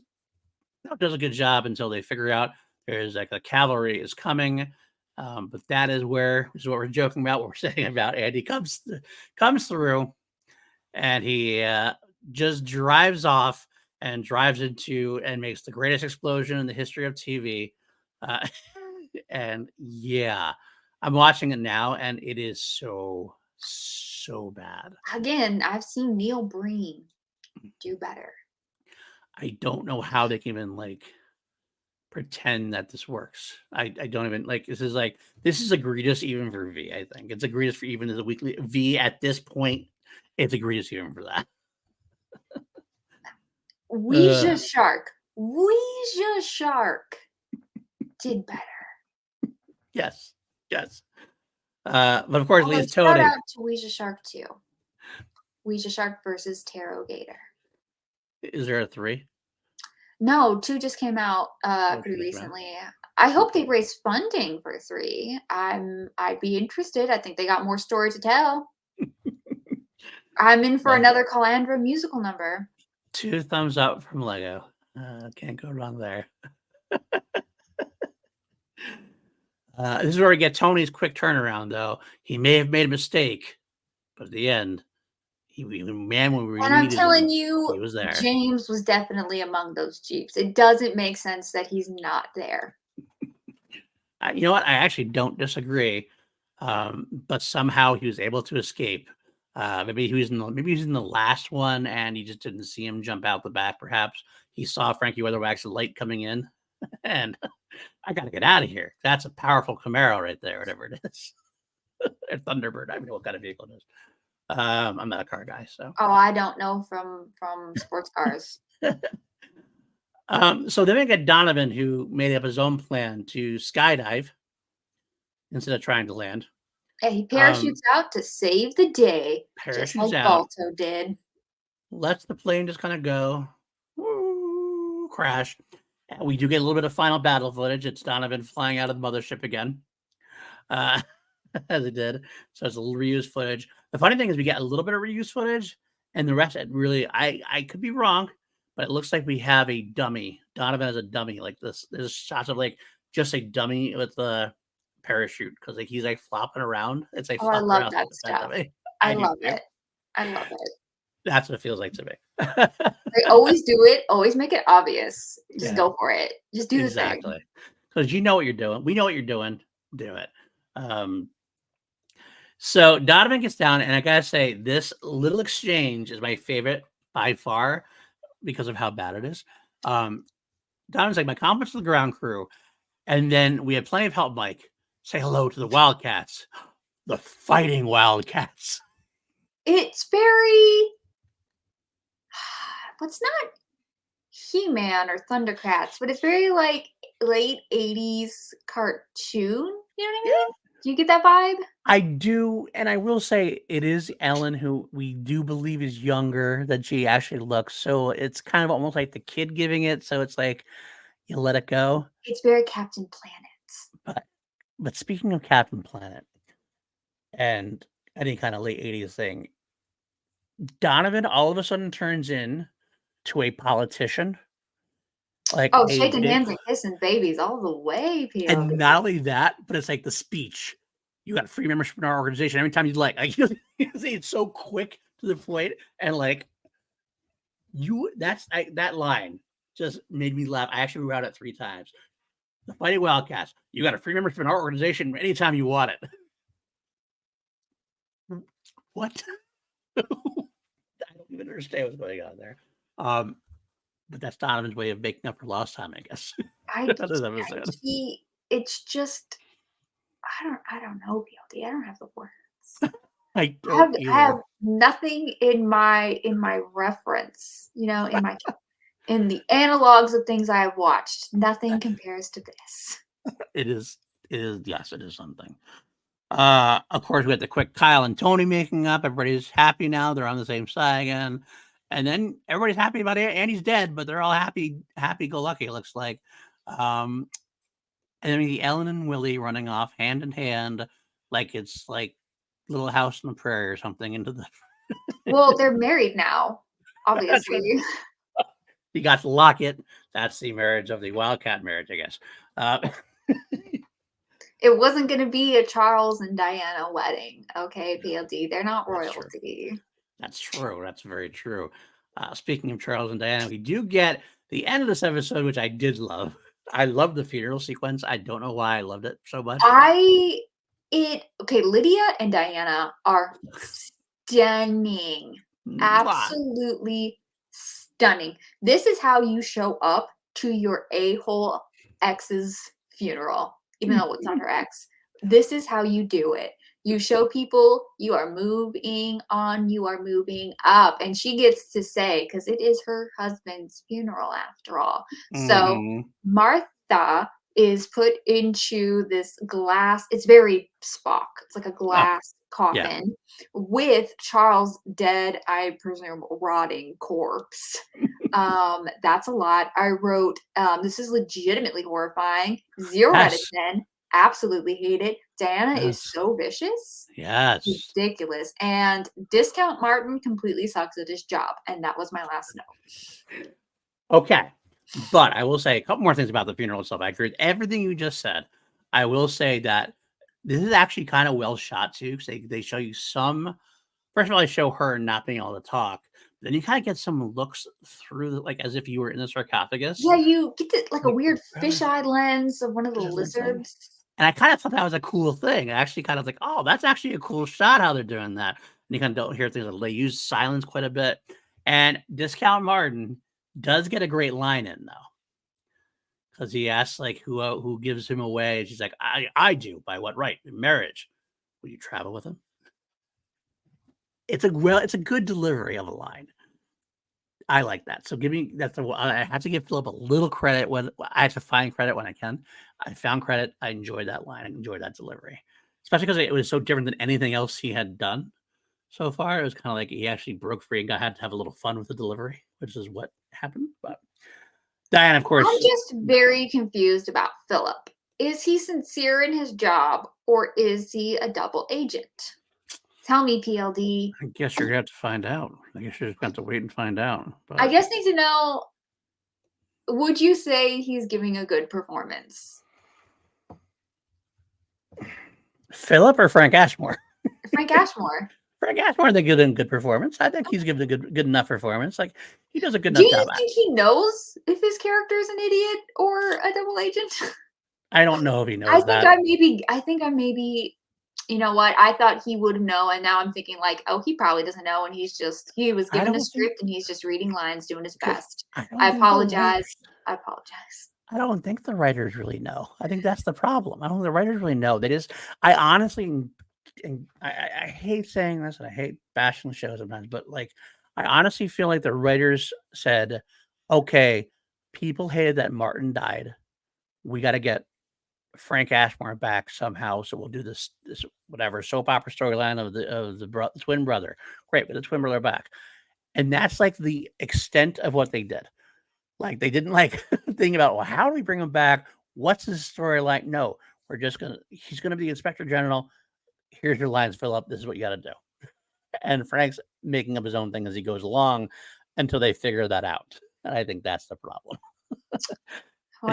does a good job until they figure out there's like a cavalry is coming. But that is where, this is what we're joking about, what we're saying about Andy comes through, and he just drives off and drives into and makes the greatest explosion in the history of TV. And yeah, I'm watching it now, and it is so bad. Again, I've seen Neil Breen do better. I don't know how they can even like pretend that this works. I don't even like, this is egregious even for V. I think it's egregious for even as a weekly V at this point. It's egregious even for that. Ouija Shark did better. Yes. But of course, Lee's Shout Tony. out to Ouija Shark 2. Ouija Shark versus Tarot Gator. Is there a 3? No, 2 just came out pretty recently. I hope they raise funding for 3. I'd be interested. I think they got more story to tell. I'm in for another Calandra musical number. 2 thumbs up from Lego. Can't go wrong there. This is where we get Tony's quick turnaround, though. He may have made a mistake, but at the end, when we and I'm telling you, he was there. James was definitely among those Jeeps. It doesn't make sense that he's not there. You know what? I actually don't disagree. But somehow he was able to escape. Maybe he was in the last one, and you just didn't see him jump out the back. Perhaps he saw Frankie Weatherwax's light coming in, and I got to get out of here. That's a powerful Camaro right there, whatever it is. A Thunderbird. I don't know what kind of vehicle it is. I'm not a car guy, so. Oh, I don't know from sports cars. So then we get Donovan, who made up his own plan to skydive instead of trying to land. Yeah, he parachutes out to save the day, just like Balto did. Lets the plane just kind of go, crash. We do get a little bit of final battle footage. It's Donovan flying out of the mothership again, as it did. So it's a little reused footage. The funny thing is we get a little bit of reused footage, and the rest, it really, I could be wrong, but it looks like we have a dummy. Donovan has a dummy like this. There's shots of like just a dummy with the parachute, because like he's like flopping around. It's like, I love that stuff. I love it. That's what it feels like to me. They always do it. Always make it obvious. Just go for it. Just do the thing. Exactly. Because you know what you're doing. We know what you're doing. Do it. So Donovan gets down, and I gotta say, this little exchange is my favorite by far because of how bad it is. Donovan's like, my compliments to the ground crew. And then we have plenty of help, Mike. Say hello to the Wildcats. The fighting Wildcats. It's very... What's not He-Man or Thundercats, but it's very like late 80s cartoon. You know what I mean? Do you get that vibe? I do, and I will say it is Ellen who we do believe is younger than she actually looks, so it's kind of almost like the kid giving it, so it's like, you let it go. It's very Captain Planet. But speaking of Captain Planet and any kind of late '80s thing, Donovan all of a sudden turns in to a politician, like Oh, a shaking big hands and kissing babies all the way, and POV. not only that, but it's like the speech. You got free membership in our organization every time you'd like you say it's so quick to the point, and like that line just made me laugh. I actually wrote it 3 times. The Fighting Wildcats, you got a free membership in our organization anytime you want it. What? I don't even understand what's going on there. But that's Donovan's way of making up for lost time, I guess. I On this episode. it's just I don't know, PLD. I don't have the words. I don't I have either. nothing in my reference, you know, in the analogs of things I have watched. Nothing compares to this. It is yes, it is something. Of course, we had the quick Kyle and Tony making up. Everybody's happy now. They're on the same side again. And then everybody's happy about it. Andy's dead, but they're all happy go lucky, it looks like. And then the Ellen and Willie running off hand in hand, like it's like Little House on the Prairie or something into the Well, they're married now, That's right. obviously. You got the locket. That's the marriage of the Wildcat marriage, I guess. It wasn't gonna be a Charles and Diana wedding, okay, PLD. They're not That's true. royalty. That's true. That's very true. Speaking of Charles and Diana, we do get the end of this episode, which I did love. I love the funeral sequence. I don't know why I loved it so much. Okay, Lydia and Diana are stunning. Mwah. Absolutely stunning. This is how you show up to your a-hole ex's funeral, even though it's not her ex. This is how you do it. You show people you are moving on, you are moving up. And she gets to say, because it is her husband's funeral after all. So Martha is put into this glass, it's very Spock. It's like a glass coffin with Charles' dead, I presume, rotting corpse. That's a lot. I wrote, this is legitimately horrifying. 0 out of 10. Absolutely hate it. Diana is so vicious. Yes. Ridiculous. And Discount Martin completely sucks at his job. And that was my last note. Okay. But I will say a couple more things about the funeral itself. I agree with everything you just said. I will say that this is actually kind of well shot too, because they show you some. First of all, they show her not being able to talk. Then you kind of get some looks through, like as if you were in the sarcophagus. Yeah, you get like a weird fisheye lens of one of the lizards. And I kind of thought that was a cool thing. I actually kind of like, oh, that's actually a cool shot how they're doing that. And you kind of don't hear things like they use silence quite a bit. And Discount Martin does get a great line in though, because he asks like who gives him away, and she's like, I do. By what right? Marriage. Will you travel with him? It's a good delivery of a line. I like that. So I have to give Philip a little credit when I have to find credit when I can. I found credit. I enjoyed that line. I enjoyed that delivery, especially because it was so different than anything else he had done so far. It was kind of like he actually broke free and had to have a little fun with the delivery, which is what happened. But Diane, of course. I'm just very confused about Philip. Is he sincere in his job or is he a double agent? Tell me, PLD. I guess you're going to have to find out. I guess you're just going to have to wait and find out. But I just need to know, would you say he's giving a good performance? Philip or Frank Ashmore? Frank Ashmore. Frank Ashmore, they give him good performance. I think he's given a good enough performance. Like he does a good enough job. Do you think he knows if his character is an idiot or a double agent? I don't know if he knows I think I maybe, you know what? I thought he would know, and now I'm thinking like, oh, he probably doesn't know, and he was given a script, and he's just reading lines, doing his best. I apologize. I don't think the writers really know. I think that's the problem. I don't think the writers really know. I honestly, and I hate saying this, and I hate bashing the show sometimes, but like, I honestly feel like the writers said, okay, people hated that Martin died. We got to get Frank Ashmore back somehow, so we'll do this whatever soap opera storyline of the twin brother. Great, with the twin brother back, and that's like the extent of what they did. Like they didn't like think about, well, how do we bring him back? What's his storyline? No, he's gonna be the Inspector General. Here's your lines, Philip. This is what you got to do. And Frank's making up his own thing as he goes along until they figure that out. And I think that's the problem.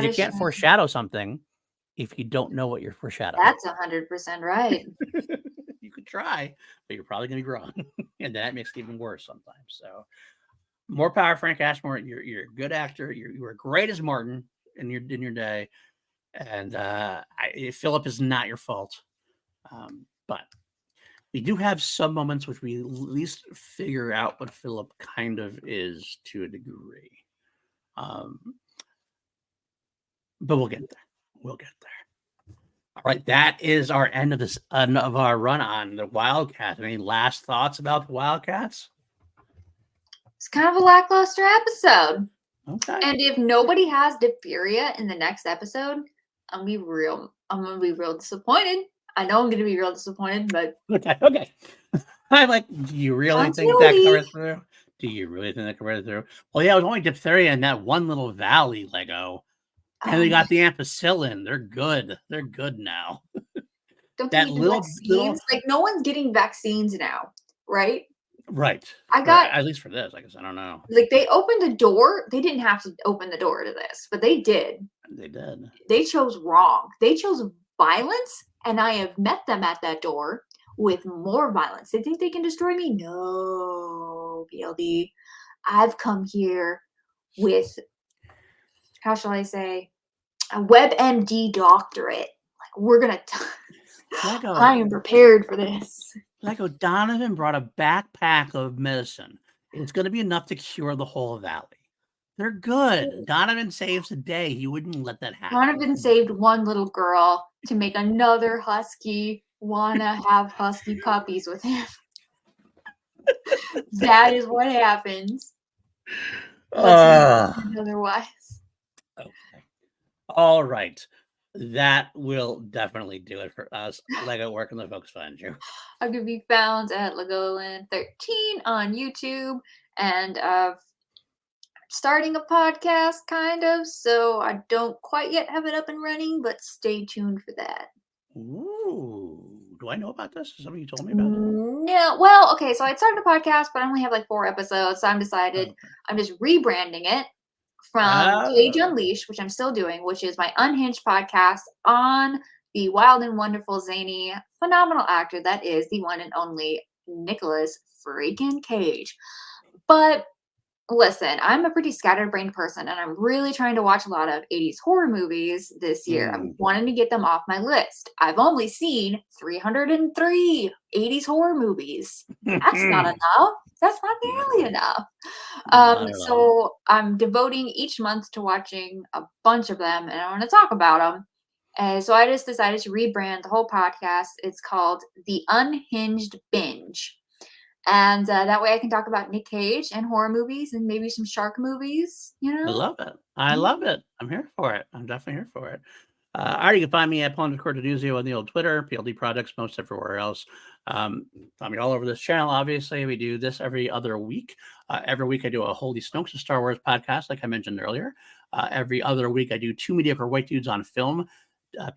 You can't foreshadow something if you don't know what you're foreshadowing. That's 100% right. You could try, but you're probably going to be wrong. And that makes it even worse sometimes. So more power, Frank Ashmore. You're a good actor. You were great as Martin in your day. And Philip is not your fault. But we do have some moments which we at least figure out what Philip kind of is to a degree. But we'll get there. We'll get there. All right, that is our end of our run on the Wildcats. Any last thoughts about the Wildcats? It's kind of a lackluster episode. Okay. And if nobody has diphtheria in the next episode, I'm gonna be real disappointed. I know I'm gonna be real disappointed, but okay. I'm like, do you really think that covers through? Do you really think that covers through? Well, yeah, it was only diphtheria in that one little valley Lego. And they got the ampicillin. They're good. They're good now. Don't that little vaccines? Like no one's getting vaccines now, right? Right. I got at least for this. I guess I don't know. Like they opened the door. They didn't have to open the door to this, but they did. They did. They chose wrong. They chose violence, and I have met them at that door with more violence. They think they can destroy me? No, BLD. I've come here with, how shall I say, a WebMD doctorate. Like we're gonna. I am prepared for this. Like Donovan brought a backpack of medicine. It's going to be enough to cure the whole valley. They're good. Donovan saves a day. He wouldn't let that happen. Donovan saved one little girl to make another husky wanna have husky puppies with him. That is what happens. Otherwise. Okay. All right. That will definitely do it for us. Lego, where can the folks find you? I can be found at Legoland13 on YouTube, and starting a podcast, kind of. So I don't quite yet have it up and running, but stay tuned for that. Ooh, do I know about this? Is something you told me about it? No. Well, okay. So I started a podcast, but I only have like 4 episodes. So I'm just rebranding it from Cage Unleashed, which I'm still doing, which is my unhinged podcast on the wild and wonderful, zany, phenomenal actor that is the one and only Nicolas freaking Cage. But listen, I'm a pretty scatterbrained person, and I'm really trying to watch a lot of 80s horror movies this year. I'm wanting to get them off my list. I've only seen 303 80s horror movies. That's not enough. That's not nearly enough. So I'm devoting each month to watching a bunch of them, and I want to talk about them. And so I just decided to rebrand the whole podcast. It's called The Unhinged Binge. And that way I can talk about Nick Cage and horror movies and maybe some shark movies, you know? I love it. I love it. I'm here for it. I'm definitely here for it. You can find me at _Denuzio on the old Twitter, PLD Projects, most everywhere else. Find me all over this channel, obviously. We do this every other week. Every week I do a Holy Snokes, a Star Wars podcast, like I mentioned earlier. Every other week I do 2 mediocre white dudes on film.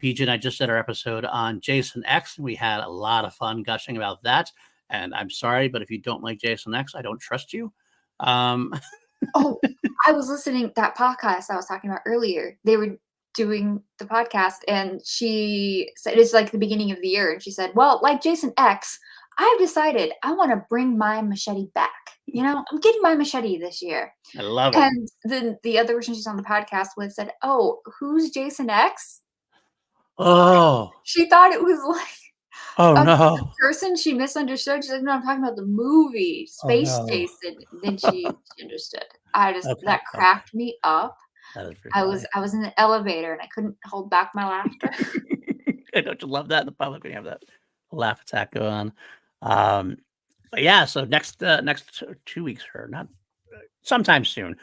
PJ and I just did our episode on Jason X, and we had a lot of fun gushing about that. And I'm sorry, but if you don't like Jason X, I don't trust you. Oh, I was listening to that podcast I was talking about earlier. They were doing the podcast, and she said it's like the beginning of the year, and she said, well, like Jason X, I've decided I want to bring my machete back. You know, I'm getting my machete this year. I love it. And then the other person she's on the podcast with said, oh, who's Jason X? Oh. She thought it was like no. person she misunderstood. She's like, no, I'm talking about the movie Space Jason. Then she understood. That cracked me up. That is I was in the elevator and I couldn't hold back my laughter. Don't you love that in the public when you have that laugh attack go on? But yeah, so next 2 weeks or not sometime soon.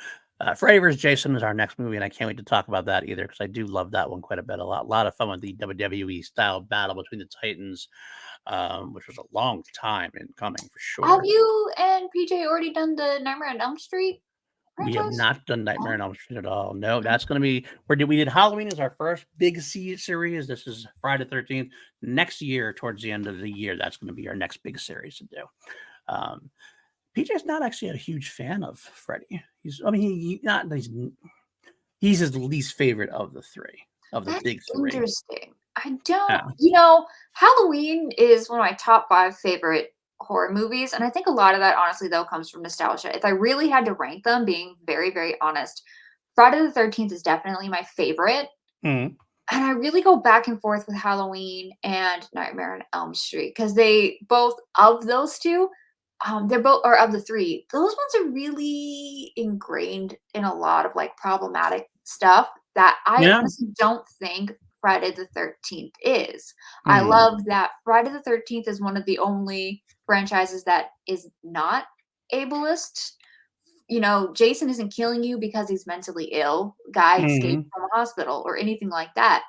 Freddy vs. Jason is our next movie, and I can't wait to talk about that either because I do love that one quite a bit. A lot of fun with the WWE style battle between the Titans, which was a long time in coming for Have sure. you and PJ already done the Nightmare on Elm Street We have franchise? not done Nightmare No? on Elm Street at all. No, Okay. that's going to be we did Halloween as our first big series. This is Friday the 13th. Next year, towards the end of the year, that's going to be our next big series to do. Um, PJ's not actually a huge fan of Freddy. I mean, he's his least favorite of the three, of the That's big three. interesting. I don't Yeah. Halloween is one of my top 5 favorite horror movies, and I think a lot of that, honestly, though, comes from nostalgia. If I really had to rank them, being very, very honest, Friday the 13th is definitely my favorite, Mhm. and I really go back and forth with Halloween and Nightmare on Elm Street because they both of those 2, they're both or of the 3, those ones are really ingrained in a lot of, like, problematic stuff that I Yeah. honestly don't think Friday the 13th is. I Mhm. love that Friday the 13th is one of the only franchises that is not ableist. Jason isn't killing you because he's mentally ill, guy escaped Mhm. from a hospital or anything like that.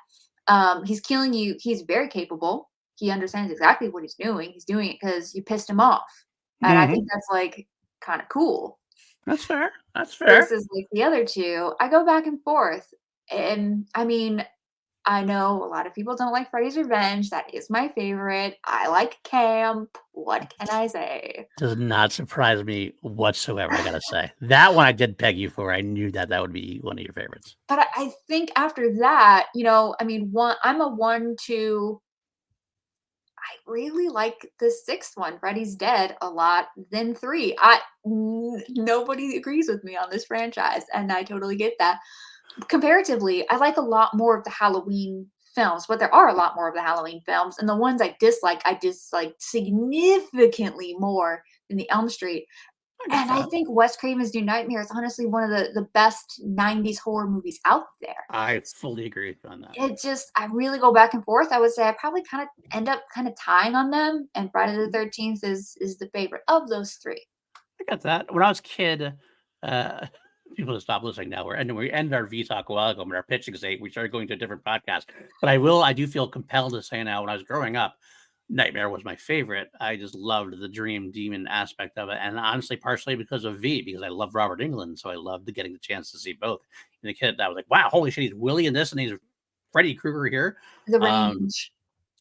He's killing you. He's very capable. He understands exactly what he's doing. He's doing it because you pissed him off. And I think Mhm. that's like kind of cool. That's fair. That's fair. Versus like the other two, I go back and forth. And I mean, I know a lot of people don't like Freddy's Revenge. That is my favorite. I like camp. What can I say? Does not surprise me whatsoever, I gotta say. That one I did peg you for. I knew that that would be one of your favorites. But I think after that, I mean, I'm a 1, 2. I really like the 6th one, Freddy's Dead, a lot than 3. Nobody agrees with me on this franchise, and I totally get that. Comparatively, I like a lot more of the Halloween films, but there are a lot more of the Halloween films, and the ones I dislike significantly more than the Elm Street. I get And I that. think Wes Craven's New Nightmare is honestly one of the best 90s horror movies out there. I fully agree with you on that. I really go back and forth. I would say I probably kinda end up kinda tying on them, and Friday the 13th is the favorite of those 3. I got that. When I was a kid, uh, people have stopped listening now. We ended our V talk a while ago, but our pitching state, we started going to a different podcast. But I do feel compelled to say now, when I was growing up, Nightmare was my favorite. I just loved the dream demon aspect of it. And honestly, partially because of V, because I love Robert Englund. So I loved getting the chance to see both. And the kid, I was like, wow, holy shit, he's Willie in this and he's Freddy Krueger here. The Um, range.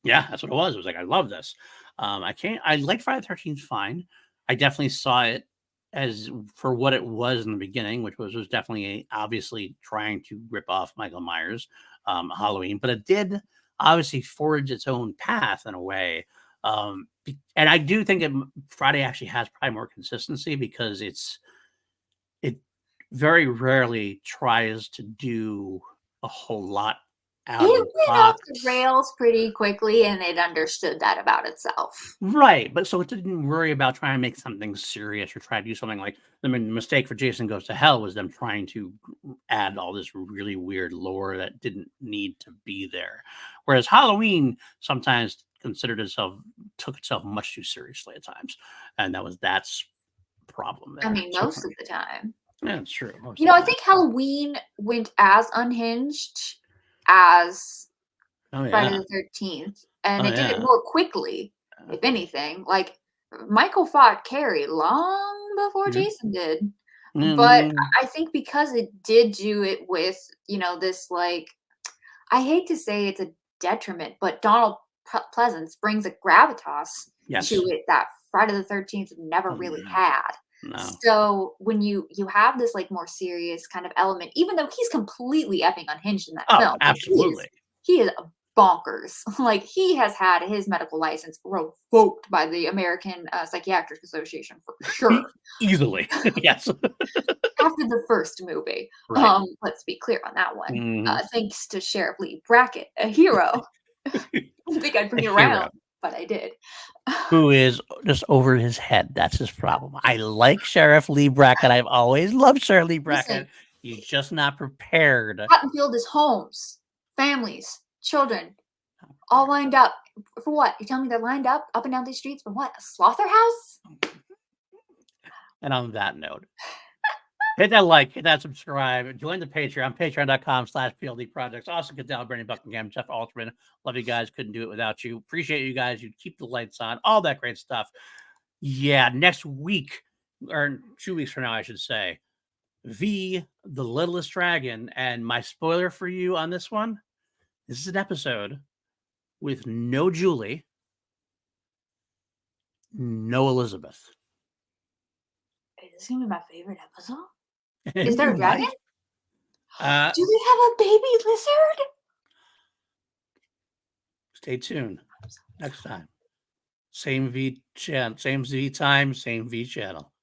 yeah, that's what it was. It was like, I love this. I like Friday the 13th fine. I definitely saw it as for what it was in the beginning, which was definitely obviously trying to rip off Michael Myers, Halloween, but it did obviously forge its own path in a way. And I do think that Friday actually has probably more consistency because it very rarely tries to do a whole lot It out of the went off the box. rails pretty quickly, and it understood that about itself. Right, but so it didn't worry about trying to make something serious or try to do something like mistake for Jason Goes to Hell was them trying to add all this really weird lore that didn't need to be there. Whereas Halloween sometimes took itself much too seriously at times. And that's problem I there. mean, So for most of me. the time. Yeah, it's true. Most of the I time. think Halloween went as unhinged as Oh Friday yeah. the 13th, and Oh it did it yeah. more quickly, if anything. Like, Michael fought Carrie long before Yeah. Jason did. But Mhm. I think because it did do it with, this, like, I hate to say it's a detriment, but Donald Pleasance brings a gravitas to Yes. it that Friday the 13th never Oh really yeah. had. No. So when you have this like more serious kind of element, even though he's completely effing unhinged in that Oh, film, like absolutely. he is bonkers. Like he has had his medical license revoked by the American Psychiatric Association for sure Easily. Yes. after the first movie. Right. Let's be clear on that one. Mhm. Thanks to Sheriff Lee Brackett, a hero. I didn't think I'd A bring it around, hero but I did. who is just over his head. That's his problem. I like Sheriff Lee Brackett. I've always loved Sheriff Lee Listen, Brackett. He's just not prepared. Haddonfield is homes, families, children, all lined up. For what? You telling me they're lined up and down these streets for what? A slaughterhouse? And on that note, Hit that like, hit that subscribe, join the Patreon, patreon.com/PLD Projects. Also, get down Brandon Buckingham, Jeff Alterman. Love you guys. Couldn't do it without you. Appreciate you guys. You keep the lights on, all that great stuff. Yeah, next week, or 2 weeks from now, I should say, the Littlest Dragon. And my spoiler for you on this one, this is an episode with no Julie, no Elizabeth. Is this gonna be my favorite episode? Is there a dragon? Do they have a baby lizard? Stay tuned. Next time. Same V channel, same Z time, same V channel.